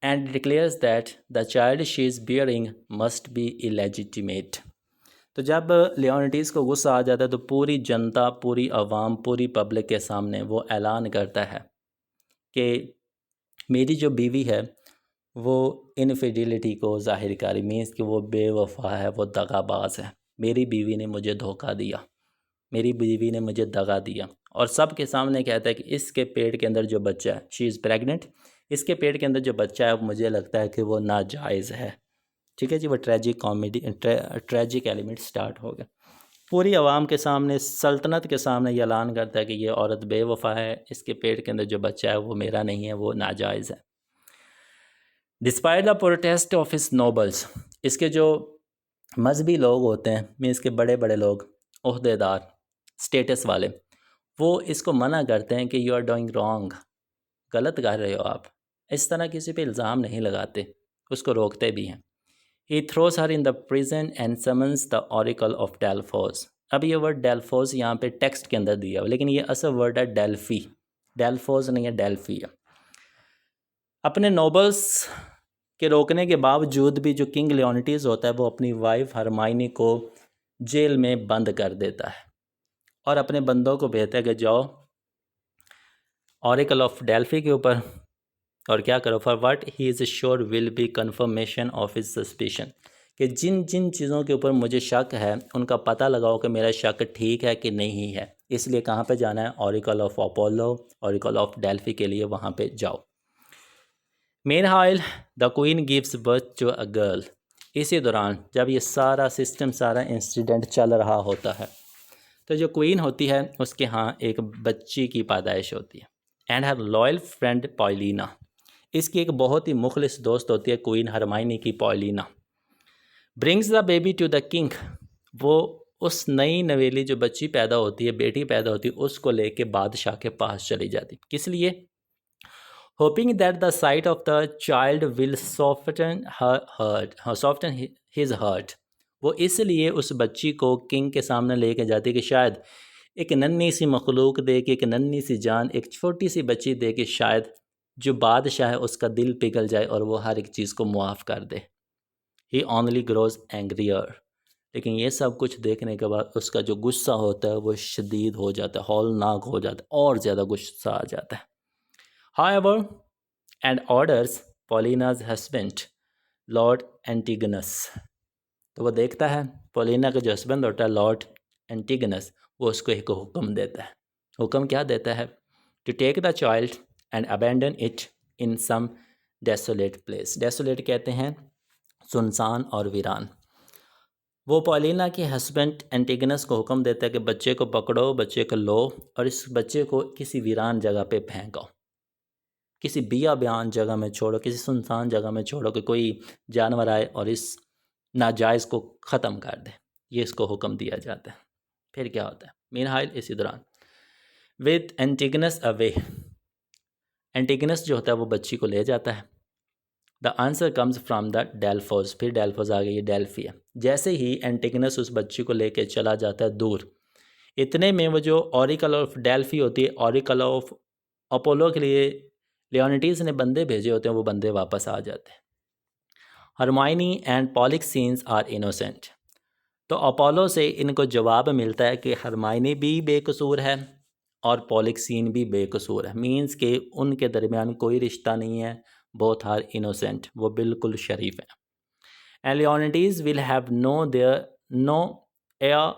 and declares that the child she is bearing must be illegitimate। तो जब लियोनिडास को गुस्सा आ जाता है तो पूरी जनता, पूरी आवाम, पूरी पब्लिक के सामने वो ऐलान करता है कि मेरी जो बीवी है वो इनफिडिलिटी को ज़ाहिर करी, मीन्स कि वो बेवफा है, वो दगाबाज है, मेरी बीवी ने मुझे धोखा दिया, मेरी बीवी ने मुझे दगा दिया। और सब के सामने कहता है कि इसके पेट के अंदर जो बच्चा है, शी इज़ प्रेग्नेंट, इसके पेट के अंदर जो बच्चा है मुझे लगता है कि वो नाजायज़ है। ठीक है जी, वो tragic comedy, tragic element start हो गया। पूरी आवाम के सामने, सल्तनत के सामने ये ऐलान करता है कि ये औरत बेवफा है, इसके पेट के अंदर जो बच्चा है वो मेरा नहीं है, वो नाजायज़ है। Despite the protest of his nobles, इसके जो मजहबी लोग होते हैं, मीन्स के बड़े बड़े लोग, ओहदेदार, स्टेटस वाले, वो इसको मना करते हैं कि यू आर डूइंग रॉन्ग, गलत कर रहे हो आप, इस तरह किसी पे इल्ज़ाम नहीं लगाते, उसको रोकते भी हैं। He throws her in the prison and summons the oracle of Delphos. अब ये वर्ड डेल्फोस यहाँ पे टेक्स्ट के अंदर दिया हुआ, लेकिन ये असल वर्ड है डेल्फी, डेल्फोस नहीं है, डेल्फी है। अपने नोबल्स के रोकने के बावजूद भी जो किंग लियोनिडास होता है वो अपनी वाइफ हरमाइनी को जेल में बंद कर देता है और अपने बंदों को भेजता है कि जाओ ऑरिकल ऑफ डेल्फी के ऊपर और क्या करो, for what he is sure will be confirmation of his suspicion, कि जिन जिन चीज़ों के ऊपर मुझे शक है उनका पता लगाओ कि मेरा शक ठीक है कि नहीं है। इसलिए कहाँ पे जाना है, oracle of Apollo, oracle of Delphi के लिए वहाँ पे जाओ। Meanwhile the queen gives birth to a girl. इसी दौरान जब ये सारा सिस्टम, सारा इंसिडेंट चल रहा होता है, तो जो क्वीन होती है उसके यहाँ एक बच्ची की पैदाइश होती है। And her loyal friend Paulina, इसकी एक बहुत ही मुखलिस दोस्त होती है क्वीन हरमाइनी की, Paulina. Brings the baby to the king, वो उस नई नवेली जो बच्ची पैदा होती है, बेटी पैदा होती है, उसको लेके बादशाह के पास चली जाती। किस लिए? Hoping that the sight of the child will soften his heart. वो इसलिए उस बच्ची को किंग के सामने लेके जाती कि शायद एक नन्ही सी मखलूक दे के, एक नन्ही सी जान, एक छोटी सी बच्ची दे के शायद जो बादशाह है उसका दिल पिघल जाए और वो हर एक चीज़ को मुआफ़ कर दे। ही ओनली ग्रोज एंग्रियर, लेकिन ये सब कुछ देखने के बाद उसका जो गुस्सा होता है वो शदीद हो जाता है, हौलनाक हो जाता है, और ज़्यादा गुस्सा आ जाता है। However, and orders Paulina's husband, lord Antigonus. तो वो देखता है, पॉलिना का जो हस्बैंड होता है लॉर्ड एंटीगनस, वो उसको एक हुक्म देता है। हुक्म क्या देता है? To take the child and abandon it in some desolate place. Desolate कहते हैं सुनसान और वीरान। वो पॉलिना के हस्बैंड एंटीगनस को हुक्म देता है कि बच्चे को पकड़ो, बच्चे को लो और इस बच्चे को किसी वीरान जगह पे फेंको, किसी बियाबान जगह में छोड़ो, किसी सुनसान जगह में छोड़ो कि कोई जानवर आए और इस नाजायज़ को ख़त्म कर दे। ये इसको हुक्म दिया जाता है। फिर क्या होता है? मीनहाइल इसी दौरान विद एंटीगनस अवे, एंटिगनस जो होता है वो बच्ची को ले जाता है। The answer comes from the Delphos, फिर डेल्फोस आ गई, ये डेल्फी है। जैसे ही एंटिगनस उस बच्ची को लेके चला जाता है दूर, इतने में वो जो ऑरिकल ऑफ डेल्फी होती है, ऑरिकल ऑफ अपोलो के लिए लियोनिटीज ने बंदे भेजे होते हैं, वो बंदे वापस आ जाते हैं। Hermione and Polixenes are innocent. तो अपोलो से इनको जवाब मिलता है कि हरमाइनी भी बेकसूर है और पॉलिक्सीन भी बेकसूर है। मीन्स कि उनके दरमियान कोई रिश्ता नहीं है, बोथ आर इनोसेंट, वो बिल्कुल शरीफ हैं। And Leontes will have no heir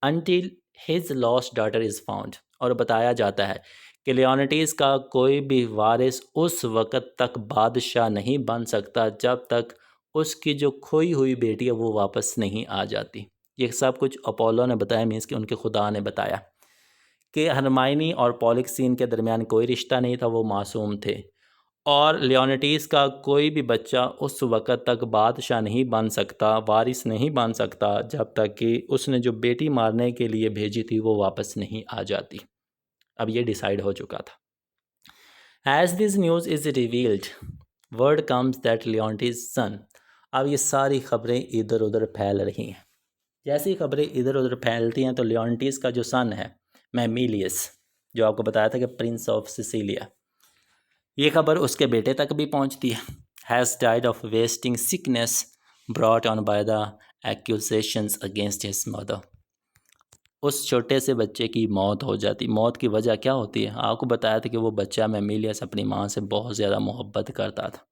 until his lost daughter is found. और बताया जाता है कि लियोनिटीज का कोई भी वारिस उस वक़्त तक बादशाह नहीं बन सकता जब तक उसकी जो खोई हुई बेटी है वो वापस नहीं आ जाती। ये सब कुछ अपोलो ने बताया, मीन्स कि उनके खुदा ने बताया कि हरमाइनी और पॉलिक्सीन के दरमियान कोई रिश्ता नहीं था, वो मासूम थे। और लियोनिटीस का कोई भी बच्चा उस वक़्त तक बादशाह नहीं बन सकता, वारिस नहीं बन सकता जब तक कि उसने जो बेटी मारने के लिए भेजी थी वो वापस नहीं आ जाती। अब ये डिसाइड हो चुका था। As this news is revealed word comes that Leontes son. अब ये सारी खबरें इधर उधर फैल रही हैं। जैसी खबरें इधर उधर फैलती हैं तो लियोनिटीस का जो सन है मेमिलियस, जो आपको बताया था कि प्रिंस ऑफ सिसिलिया, ये खबर उसके बेटे तक भी पहुंचती है। Has died of wasting sickness brought on by the accusations against his mother. उस छोटे से बच्चे की मौत हो जाती। मौत की वजह क्या होती है? आपको बताया था कि वो बच्चा मेमिलियस अपनी माँ से बहुत ज़्यादा मोहब्बत करता था।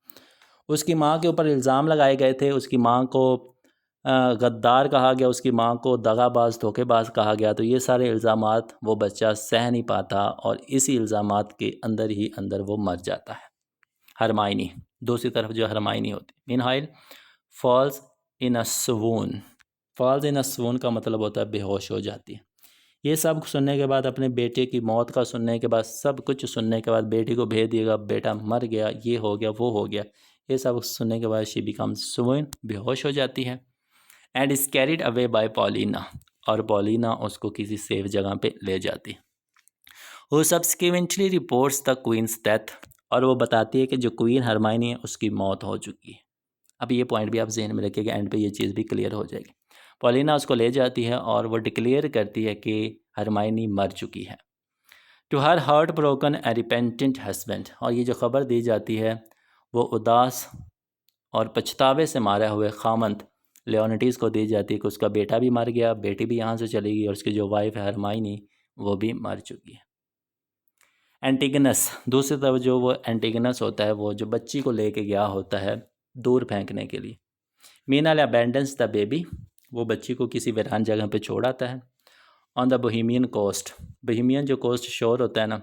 उसकी माँ के ऊपर इल्ज़ाम लगाए गए थे, उसकी माँ को गद्दार कहा गया, उसकी माँ को दगाबाज धोखेबाज कहा गया। तो ये सारे इल्ज़ामात वो बच्चा सह नहीं पाता और इसी इल्ज़ामात के अंदर ही अंदर वो मर जाता है। हरमाइनी दूसरी तरफ जो हरमाइनी होती, मीनहाइल falls in a स्वून। Falls in अ स्वून का मतलब होता है बेहोश हो जाती है। ये सब सुनने के बाद, अपने बेटे की मौत का सुनने के बाद, सब कुछ सुनने के बाद, बेटी को भेज दिएगा, बेटा मर गया, ये हो गया, वो हो गया, ये सब सुनने के बाद शी बिकम्स स्वून, बेहोश हो जाती है। And is carried away by Paulina, और पॉलिना उसको किसी सेफ जगह पे ले जाती। वो subsequently reports the queen's death, और वो बताती है कि जो क्वीन हरमाइनी है उसकी मौत हो चुकी है। अब ये पॉइंट भी आप जहन में रखिएगा, एंड पे ये चीज़ भी क्लियर हो जाएगी। पॉलिना उसको ले जाती है और वो डिक्लेयर करती है कि हरमाइनी मर चुकी है। To her heartbroken a repentant husband, और ये जो ख़बर दी जाती है वो उदास और पछतावे से मारे हुए खामंद लियोनिटीज़ को दी जाती है कि उसका बेटा भी मर गया, बेटी भी यहाँ से चली गई और उसकी जो वाइफ है हरमाइनी वो भी मर चुकी है। एंटिगनस दूसरी तरफ जो वो एंटिगनस होता है, वो जो बच्ची को लेके गया होता है दूर फेंकने के लिए। मीनाल अबैंडन्स द बेबी, वो बच्ची को किसी वीरान जगह पे छोड़ आता है। On the Bohemian coast, Bohemian जो कोस्ट शोर होता है ना,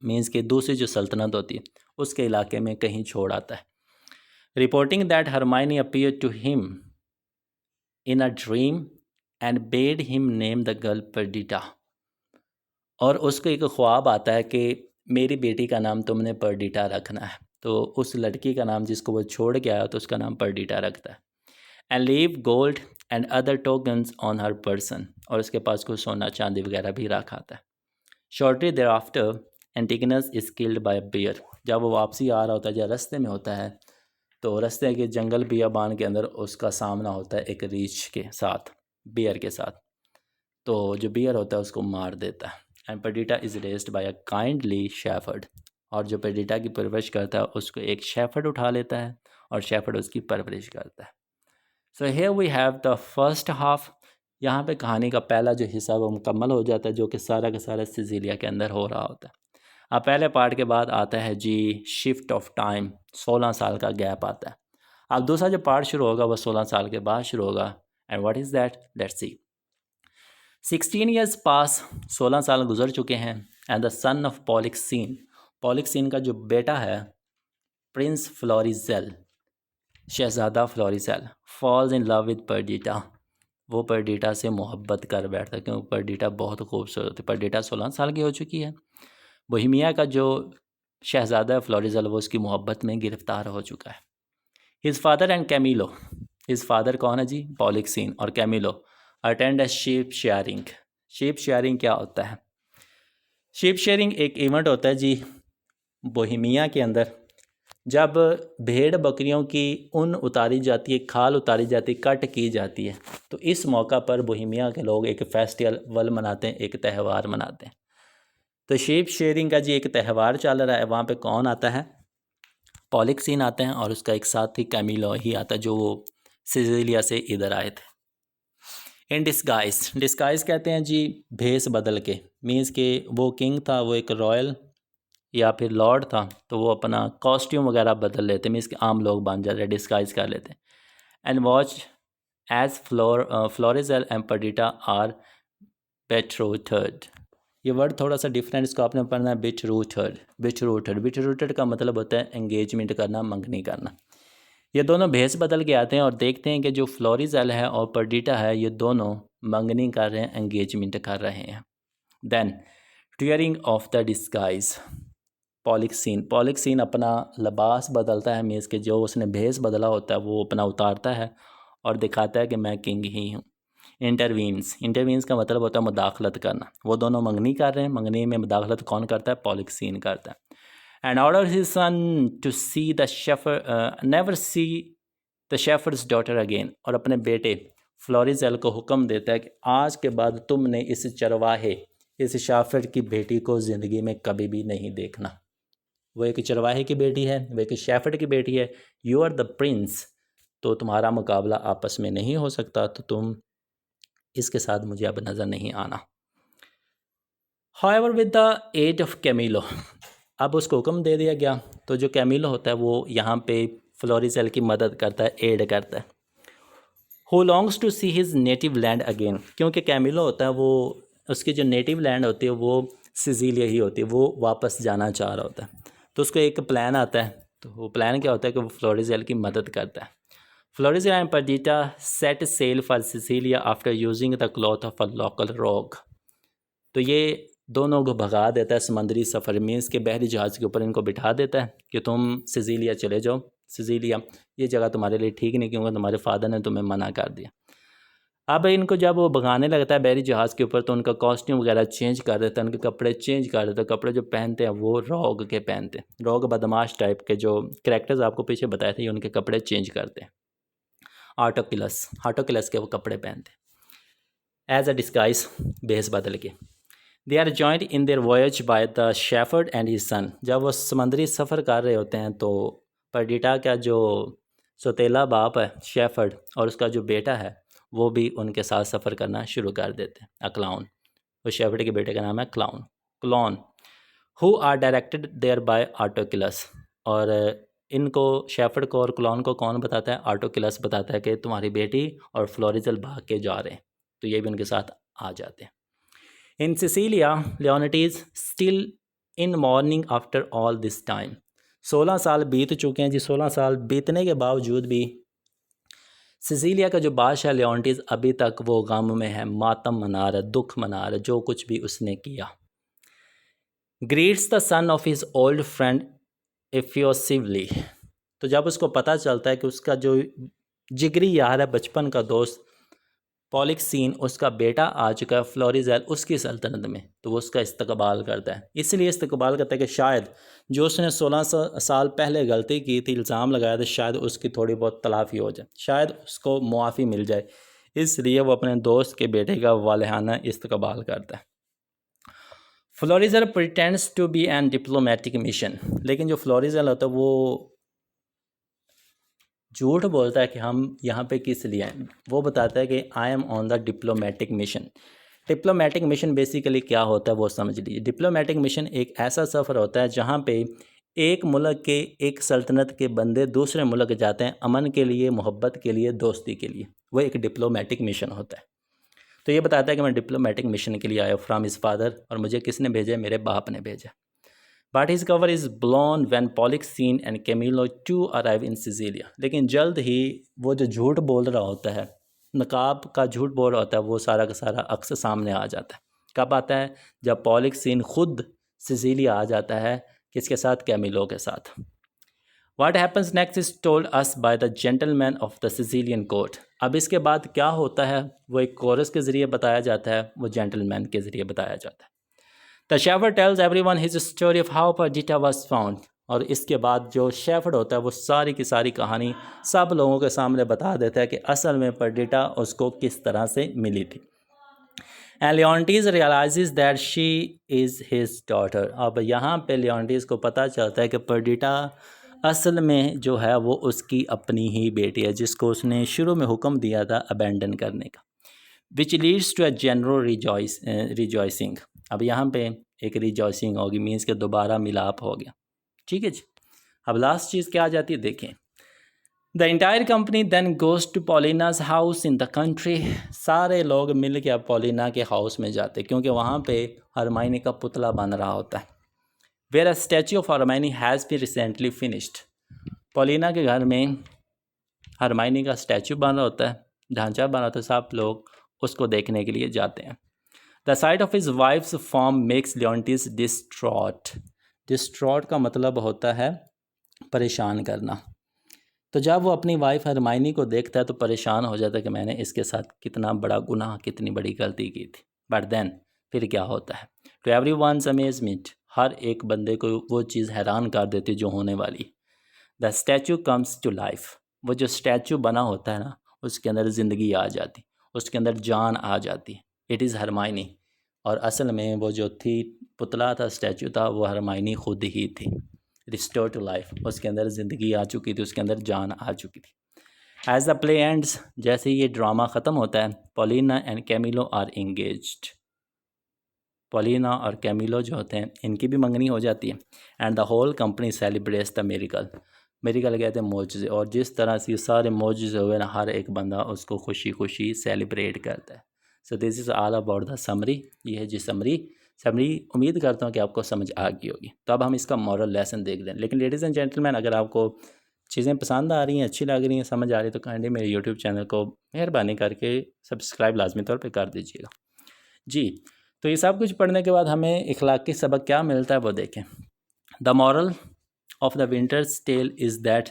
मीन्स कि दूसरी जो सल्तनत होती है उसके इलाके में कहीं छोड़ आता है। Reporting that Hermione appear to him in a dream and bade him name the girl Perdita, और उसको एक ख्वाब आता है कि मेरी बेटी का नाम तुमने पर्डिटा रखना है। तो उस लड़की का नाम जिसको वो छोड़ के आया तो उसका नाम पर्डिटा रखता है। And leave gold and other tokens on her person, और उसके पास कुछ सोना चांदी वगैरह भी रखा आता है। Shortly thereafter Antigonus is killed by bear, जब वो वापसी आ रहा होता है, जब रास्ते में होता है तो रास्ते के जंगल बियाबान के अंदर उसका सामना होता है एक रीछ के साथ, बियर के साथ। तो जो बियर होता है उसको मार देता है। And Perdita is raised by a kindly shepherd, और जो पर्डिटा की परवरिश करता है उसको एक शेफर्ड उठा लेता है और शेफर्ड उसकी परवरिश करता है। So here we have the first half. यहाँ पे कहानी का पहला जो हिस्सा वो मुकम्मल हो जाता है, जो कि सारा का सारा सिसिलिया के अंदर हो रहा होता है। अब पहले पार्ट के बाद आता है जी शिफ्ट ऑफ टाइम, 16 साल का गैप आता है। अब दूसरा जो पार्ट शुरू होगा वो 16 साल के बाद शुरू होगा। And what is that, let's see. 16 years pass, 16 साल गुजर चुके हैं। And the son of Polixenes, Polixenes का जो बेटा है प्रिंस फ्लोरिजेल, शहज़ादा Florizel, falls in love with Perdita, वो पर्डिटा से मोहब्बत कर बैठता है क्योंकि पर्डिटा बहुत खूबसूरत है। पर्डिटा 16 साल की हो चुकी है। बोहेमिया का जो शहज़ादा फ्लोरिजेल वो उसकी मोहब्बत में गिरफ़्तार हो चुका है। His father and Camillo, his father कौन है जी, पॉलिक्सीन, और Camillo attend a sheep shearing. Sheep shearing क्या होता है? शीप शेयरिंग एक इवेंट होता है जी बोहेमिया के अंदर जब भेड़ बकरियों की ऊन उतारी जाती है, खाल उतारी जाती है, कट की जाती है, तो इस मौका पर बोहेमिया के लोग एक फेस्टिवल मनाते हैं, एक त्यौहार मनाते हैं। तो शीप शेयरिंग का जी एक त्यौहार चल रहा है। वहाँ पे कौन आता है? पॉलिक्सीन आते हैं और उसका एक साथी कैमिलो ही आता है जो वो सिसिलिया से इधर आए थे। इन डिस्गाइज, डिस्गाइज कहते हैं जी भेस बदल के, मीन्स के वो किंग था, वो एक रॉयल या फिर लॉर्ड था, तो वो अपना कॉस्ट्यूम वगैरह बदल लेते, मीन्स के आम लोग बन जाते, डिस्गाइज कर लेते। And watch as Florizel and Perdita are betrothed. ये वर्ड थोड़ा सा डिफरेंट, इसको आपने पढ़ना है बिटरूटेड। बिटरूटेड, बिटरूटेड का मतलब होता है एंगेजमेंट करना, मंगनी करना। ये दोनों भेस बदल के आते हैं और देखते हैं कि जो फ्लोरिज़ल है और पर्डिटा है ये दोनों मंगनी कर रहे हैं, एंगेजमेंट कर रहे हैं। Then tearing off the disguise, Polixenes, Polixenes अपना लिबास बदलता है, मीन्स के जो उसने भेस बदला होता है वो अपना उतारता है और दिखाता है कि मैं किंग ही हूँ। इंटरवीन्स, इंटरवीन्स का मतलब होता है मुदाखलत करना। वो दोनों मंगनी कर रहे हैं, मंगनी में मुदाखलत कौन करता है? पॉलिक्सीन करता है। And order his son to see the shepherd, never see the shepherd's daughter again, और अपने बेटे फ्लोरिज़ल को हुक्म देता है कि आज के बाद तुमने इस चरवाहे, इस शाफर की बेटी को ज़िंदगी में कभी भी नहीं देखना। वो एक चरवाहे की बेटी है, वो एक शेफर्ड की बेटी है। यू आर द प्रिंस, तो तुम्हारा मुकाबला आपस में नहीं हो सकता, तो तुम इसके साथ मुझे अब नज़र नहीं आना। However with the aid of Camillo, अब उसको हुक्म दे दिया गया, तो जो कैमिलो होता है वो यहाँ पे फ्लोरिज़ल की मदद करता है, एड करता है। Who longs to see his native land again, क्योंकि कैमिलो होता है वो, उसकी जो नेटिव लैंड होती है वो सिसिलिया ही होती है, वो वापस जाना चाह रहा होता है। तो उसको एक प्लान आता है, तो वो प्लान क्या होता है कि वो फ्लोरिज़ल की मदद करता है। Florizel and Perdita set sail for Sicilia after using the cloth of a local rock, तो ये दोनों को भगा देता है समंदरी सफ़र, मीन्स के बहरी जहाज़ के ऊपर इनको बिठा देता है कि तुम सिसिलिया चले जाओ, सिसिलिया ये जगह तुम्हारे लिए ठीक नहीं, क्योंकि तुम्हारे फादर ने तुम्हें मना कर दिया। अब इनको जब वो भगाने लगता है बहरी जहाज़ के ऊपर, तो उनका कॉस्ट्यूम वगैरह चेंज कर देता है, उनके कपड़े चेंज कर देता है, कपड़े जो पहनते हैं वो रॉग के पहनते हैं, रॉग बदमाश टाइप के जो कैरेक्टर्स आपको पीछे बताए थे, ये उनके कपड़े चेंज करते हैं। आर्टोकिलस, आर्टोकिलस के वो कपड़े पहनते हैं एज अ डिस्गाइज, भेस बदल के। They are joined in their voyage by the shepherd and his son, जब वो समंदरी सफ़र कर रहे होते हैं तो पर्डिटा का जो सौतेला बाप है शेफर्ड और उसका जो बेटा है वो भी उनके साथ सफ़र करना शुरू कर देते हैं। अक्लाउन, वो शेफर्ड के बेटे का नाम है clown, clown, who are directed there by आर्टोकिलस, और इनको शेफर्ड को और क्लॉन को कौन बताता है? आर्टोकिलस बताता है कि तुम्हारी बेटी और फ्लोरिज़ल भाग के जा रहे हैं, तो ये भी उनके साथ आ जाते हैं। In Sicilia Leontes still in mourning after all this time, 16 साल बीत चुके हैं जी, 16 साल बीतने के बावजूद भी सिसिलिया का जो बादशाह लियोनिटीज अभी तक वो गम में है, मातम मना रहा है, दुख मना रहा है जो कुछ भी उसने किया। Greets the son of his old friend affectionately, तो जब उसको पता चलता है कि उसका जो जिगरी यार है, बचपन का दोस्त पॉलिक्सीन, उसका बेटा आ चुका है फ्लोरिज़ल उसकी सल्तनत में, तो वो उसका इस्तकबाल करता है। इसलिए इस्तकबाल करता है कि शायद जो उसने 16 साल पहले गलती की थी, इल्ज़ाम लगाया था, शायद उसकी थोड़ी बहुत तलाफ़ी हो जाए, शायद उसको मुआफ़ी मिल जाए, इसलिए वो अपने दोस्त के बेटे का वालिहाना इस्तकबाल करता है। Florizel pretends to be an diplomatic mission, लेकिन जो फ्लोरिज़ल होता है वो झूठ बोलता है कि हम यहाँ पे किस लिए हैं। वो बताता है कि I am on the diplomatic mission. Diplomatic mission basically क्या होता है वो समझ लीजिए। डिप्लोमेटिक मिशन एक ऐसा सफ़र होता है जहाँ पे एक मुल्क के, एक सल्तनत के बंदे दूसरे मुल्क जाते हैं अमन के लिए, मोहब्बत के लिए, दोस्ती के लिए, वो एक डिप्लोमेटिक मिशन होता है। तो ये बताता है कि मैं डिप्लोमेटिक मिशन के लिए आया फ्राम हिज फादर, और मुझे किसने भेजा? मेरे बाप ने भेजा। But his cover is blown when Polixenes and Camillo too arrive in Sicilia, लेकिन जल्द ही वो जो झूठ बोल रहा होता है, नकाब का झूठ बोल रहा होता है, वो सारा का सारा अक्स सामने आ जाता है। कब आता है? जब पॉलिक्सीन खुद सिसिलिया आ जाता है, किसके साथ? कैमिलो के साथ। What happens next is told us by the gentleman of the Sicilian court. अब इसके बाद क्या होता है वो एक कोरस के ज़रिए बताया जाता है, वो जेंटलमैन के ज़रिए बताया जाता है। The shepherd tells everyone his story of how Perdita was found. और इसके बाद जो शेफर्ड होता है वो सारी की सारी कहानी सब लोगों के सामने बता देता है कि असल में पर्डिटा उसको किस तरह से मिली थी। And Leontes realises that she is his daughter. अब यहाँ पे लियोन्टीज को पता चलता है कि पर्डिटा असल में जो है वो उसकी अपनी ही बेटी है, जिसको उसने शुरू में हुक्म दिया था अबेंडन करने का। Which leads to a general rejoicing. अब यहाँ पे एक रिजॉइसिंग होगी, मीन्स के दोबारा मिलाप हो गया। ठीक है जी। अब लास्ट चीज़ क्या आ जाती है देखें। The entire company then goes to Paulina's house in the country. सारे लोग मिल के अब पॉलिना के हाउस में जाते क्योंकि वहाँ पे हरमाइनी का पुतला बन रहा होता है। Where a statue of Hermione has been recently finished. Paulina के घर में हरमाइनी का स्टैच्यू बन रहा होता है, ढांचा बना होता है, सब लोग उसको देखने के लिए जाते हैं। The sight of his wife's form makes Leontes distraught. Distraught का मतलब होता है परेशान करना। तो जब वो अपनी वाइफ हरमाइनी को देखता है तो परेशान हो जाता है कि मैंने इसके साथ कितना बड़ा गुनाह, कितनी बड़ी गलती की थी। बट देन फिर क्या होता है, टू एवरी वंस अमेजमेंट, हर एक बंदे को वो चीज़ हैरान कर देती जो होने वाली। The statue comes to life. वो जो स्टैचू बना होता है ना, उसके अंदर ज़िंदगी आ जाती, उसके अंदर जान आ जाती। It is Hermione. और असल में वो जो थी पुतला था, स्टैचू था, वो हरमाइनी खुद ही थी। रिस्टोर टू लाइफ, उसके अंदर ज़िंदगी आ चुकी थी, उसके अंदर जान आ चुकी थी। एज द प्ले एंड्स, जैसे ये ड्रामा ख़त्म होता है, Paulina and Camillo are engaged. Paulina और कैमिलो जो होते हैं इनकी भी मंगनी हो जाती है। And the whole company celebrates the miracle. Miracle कहते हैं मौजज़े, और जिस तरह से ये सारे मौजज़े हुए ना, हर एक बंदा उसको खुशी खुशी सेलिब्रेट करता है। So this is all about the summary. ये है जी समरी। उम्मीद करता हूँ कि आपको समझ आ गई होगी। तो अब हम इसका मॉरल लेसन देख लें। लेकिन लेडीज़ एंड जेंटलमैन, अगर आपको चीज़ें पसंद आ रही हैं, अच्छी लग रही हैं, समझ आ रही है, तो काइंडली मेरे यूट्यूब चैनल को मेहरबानी करके सब्सक्राइब लाजमी तौर पे कर दीजिएगा जी। तो ये सब कुछ पढ़ने के बाद हमें इखलाकी सबक क्या मिलता है वो देखें। The moral of the winters tell is that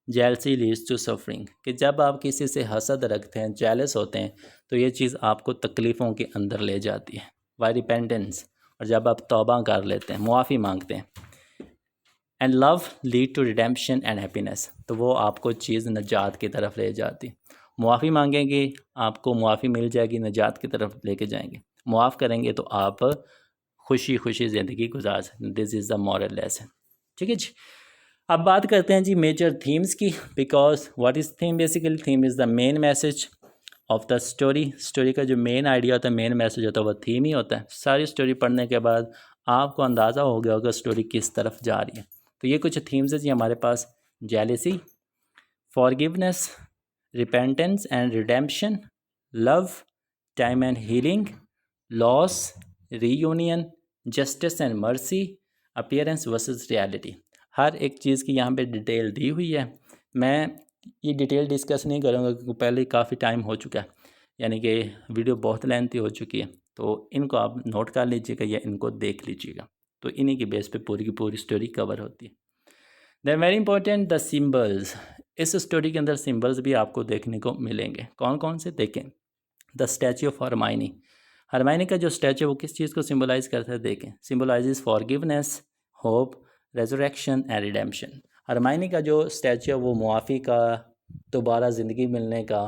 jealousy leads to suffering. कि जब आप किसी से हसद रखते हैं, जेलस होते हैं, तो ये चीज़ आपको तकलीफ़ों के अंदर ले जाती है। वाई रिपेंटेंस, और जब आप तौबा कर लेते हैं, मुआफ़ी मांगते हैं। And love lead to redemption and happiness, तो वो आपको चीज़ नजात की तरफ ले जाती। मुआफ़ी मांगेंगे, आपको मुआफ़ी मिल जाएगी, नजात की तरफ लेके जाएंगे। मुआफ़ करेंगे तो आप खुशी खुशी ज़िंदगी गुजार सकते। This is the moral lesson. ठीक है जी। अब बात करते हैं जी मेजर थीम्स की। Because what is theme? Basically theme is the main message of the story. Story का जो मेन आइडिया होता है, मेन मैसेज होता है, वह थीम ही होता है। सारी स्टोरी पढ़ने के बाद आपको अंदाज़ा हो गया होगा स्टोरी किस तरफ जा रही है। तो ये कुछ थीम्स है जी हमारे पास। Jealousy, forgiveness, repentance and redemption, love, time and healing, loss, reunion, justice and mercy, appearance versus reality. हर एक चीज़ की यहाँ पे डिटेल दी हुई है। मैं ये डिटेल डिस्कस नहीं करूँगा क्योंकि पहले काफ़ी टाइम हो चुका है, यानी कि वीडियो बहुत लेंथी हो चुकी है। तो इनको आप नोट कर लीजिएगा या इनको देख लीजिएगा, तो इन्हीं की बेस पे पूरी की पूरी स्टोरी कवर होती है। Then very important the symbols. इस स्टोरी के अंदर सिम्बल्स भी आपको देखने को मिलेंगे। कौन कौन से देखें। The statue of Hermione. Hermione का जो स्टैचू वो किस चीज़ को सिम्बलाइज करता है देखें। Symbolises forgiveness, hope, resurrection and redemption. Hermione का जो स्टैचू है वो मुआफ़ी का, दोबारा ज़िंदगी मिलने का,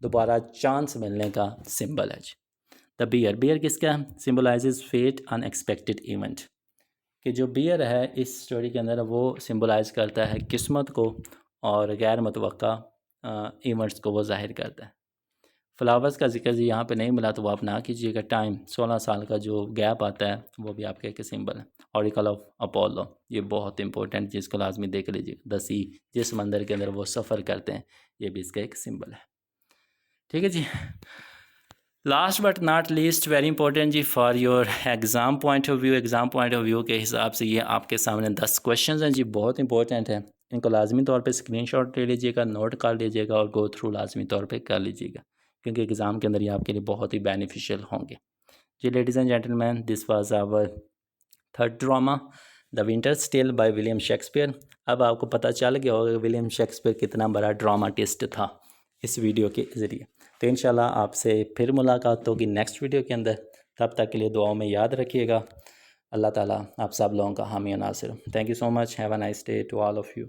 दोबारा चांस मिलने का सिंबल है। द बियर, बियर किसका? Symbolises fate, unexpected event. कि जो बियर है इस स्टोरी के अंदर वो सिम्बलाइज करता है किस्मत को और गैर मुतवक्का इवेंट्स को वो जाहिर करता है। फ्लावर्स का जिक्र जी यहाँ पे नहीं मिला तो वो आप ना कीजिएगा। टाइम, 16 साल का जो गैप आता है वो भी आपके एक सिंबल है। ऑरिकल ऑफ अपोलो, ये बहुत इंपॉर्टेंट, जिसको लाजमी देख लीजिएगा। द सी, जिस मंदिर के अंदर वो सफ़र करते हैं, ये भी इसका एक सिंबल है। ठीक है जी। Last but not least, very important जी for your exam point of view. Exam point of view के हिसाब से ये आपके सामने 10 क्वेश्चन हैं जी, बहुत इंपॉर्टेंट है। इनको लाजमी तौर पे स्क्रीनशॉट ले लीजिएगा, नोट कर लीजिएगा और गो थ्रू लाजमी तौर पे कर लीजिएगा, क्योंकि एग्ज़ाम के अंदर ये आपके लिए बहुत ही बेनिफिशियल होंगे जी। Ladies and gentleman, this was our third drama the winters tale by William Shakespeare. अब आपको पता चल गया होगा कि विलियम शेक्सपियर कितना बड़ा ड्रामाटिस्ट था इस वीडियो के ज़रिए। तो इंशाल्लाह आपसे फिर मुलाकात होगी नेक्स्ट वीडियो के अंदर। तब तक के लिए दुआओं में याद रखिएगा। अल्लाह ताला आप सब लोगों का हामी और नासिर। Thank you so much. Have a nice day to all of you.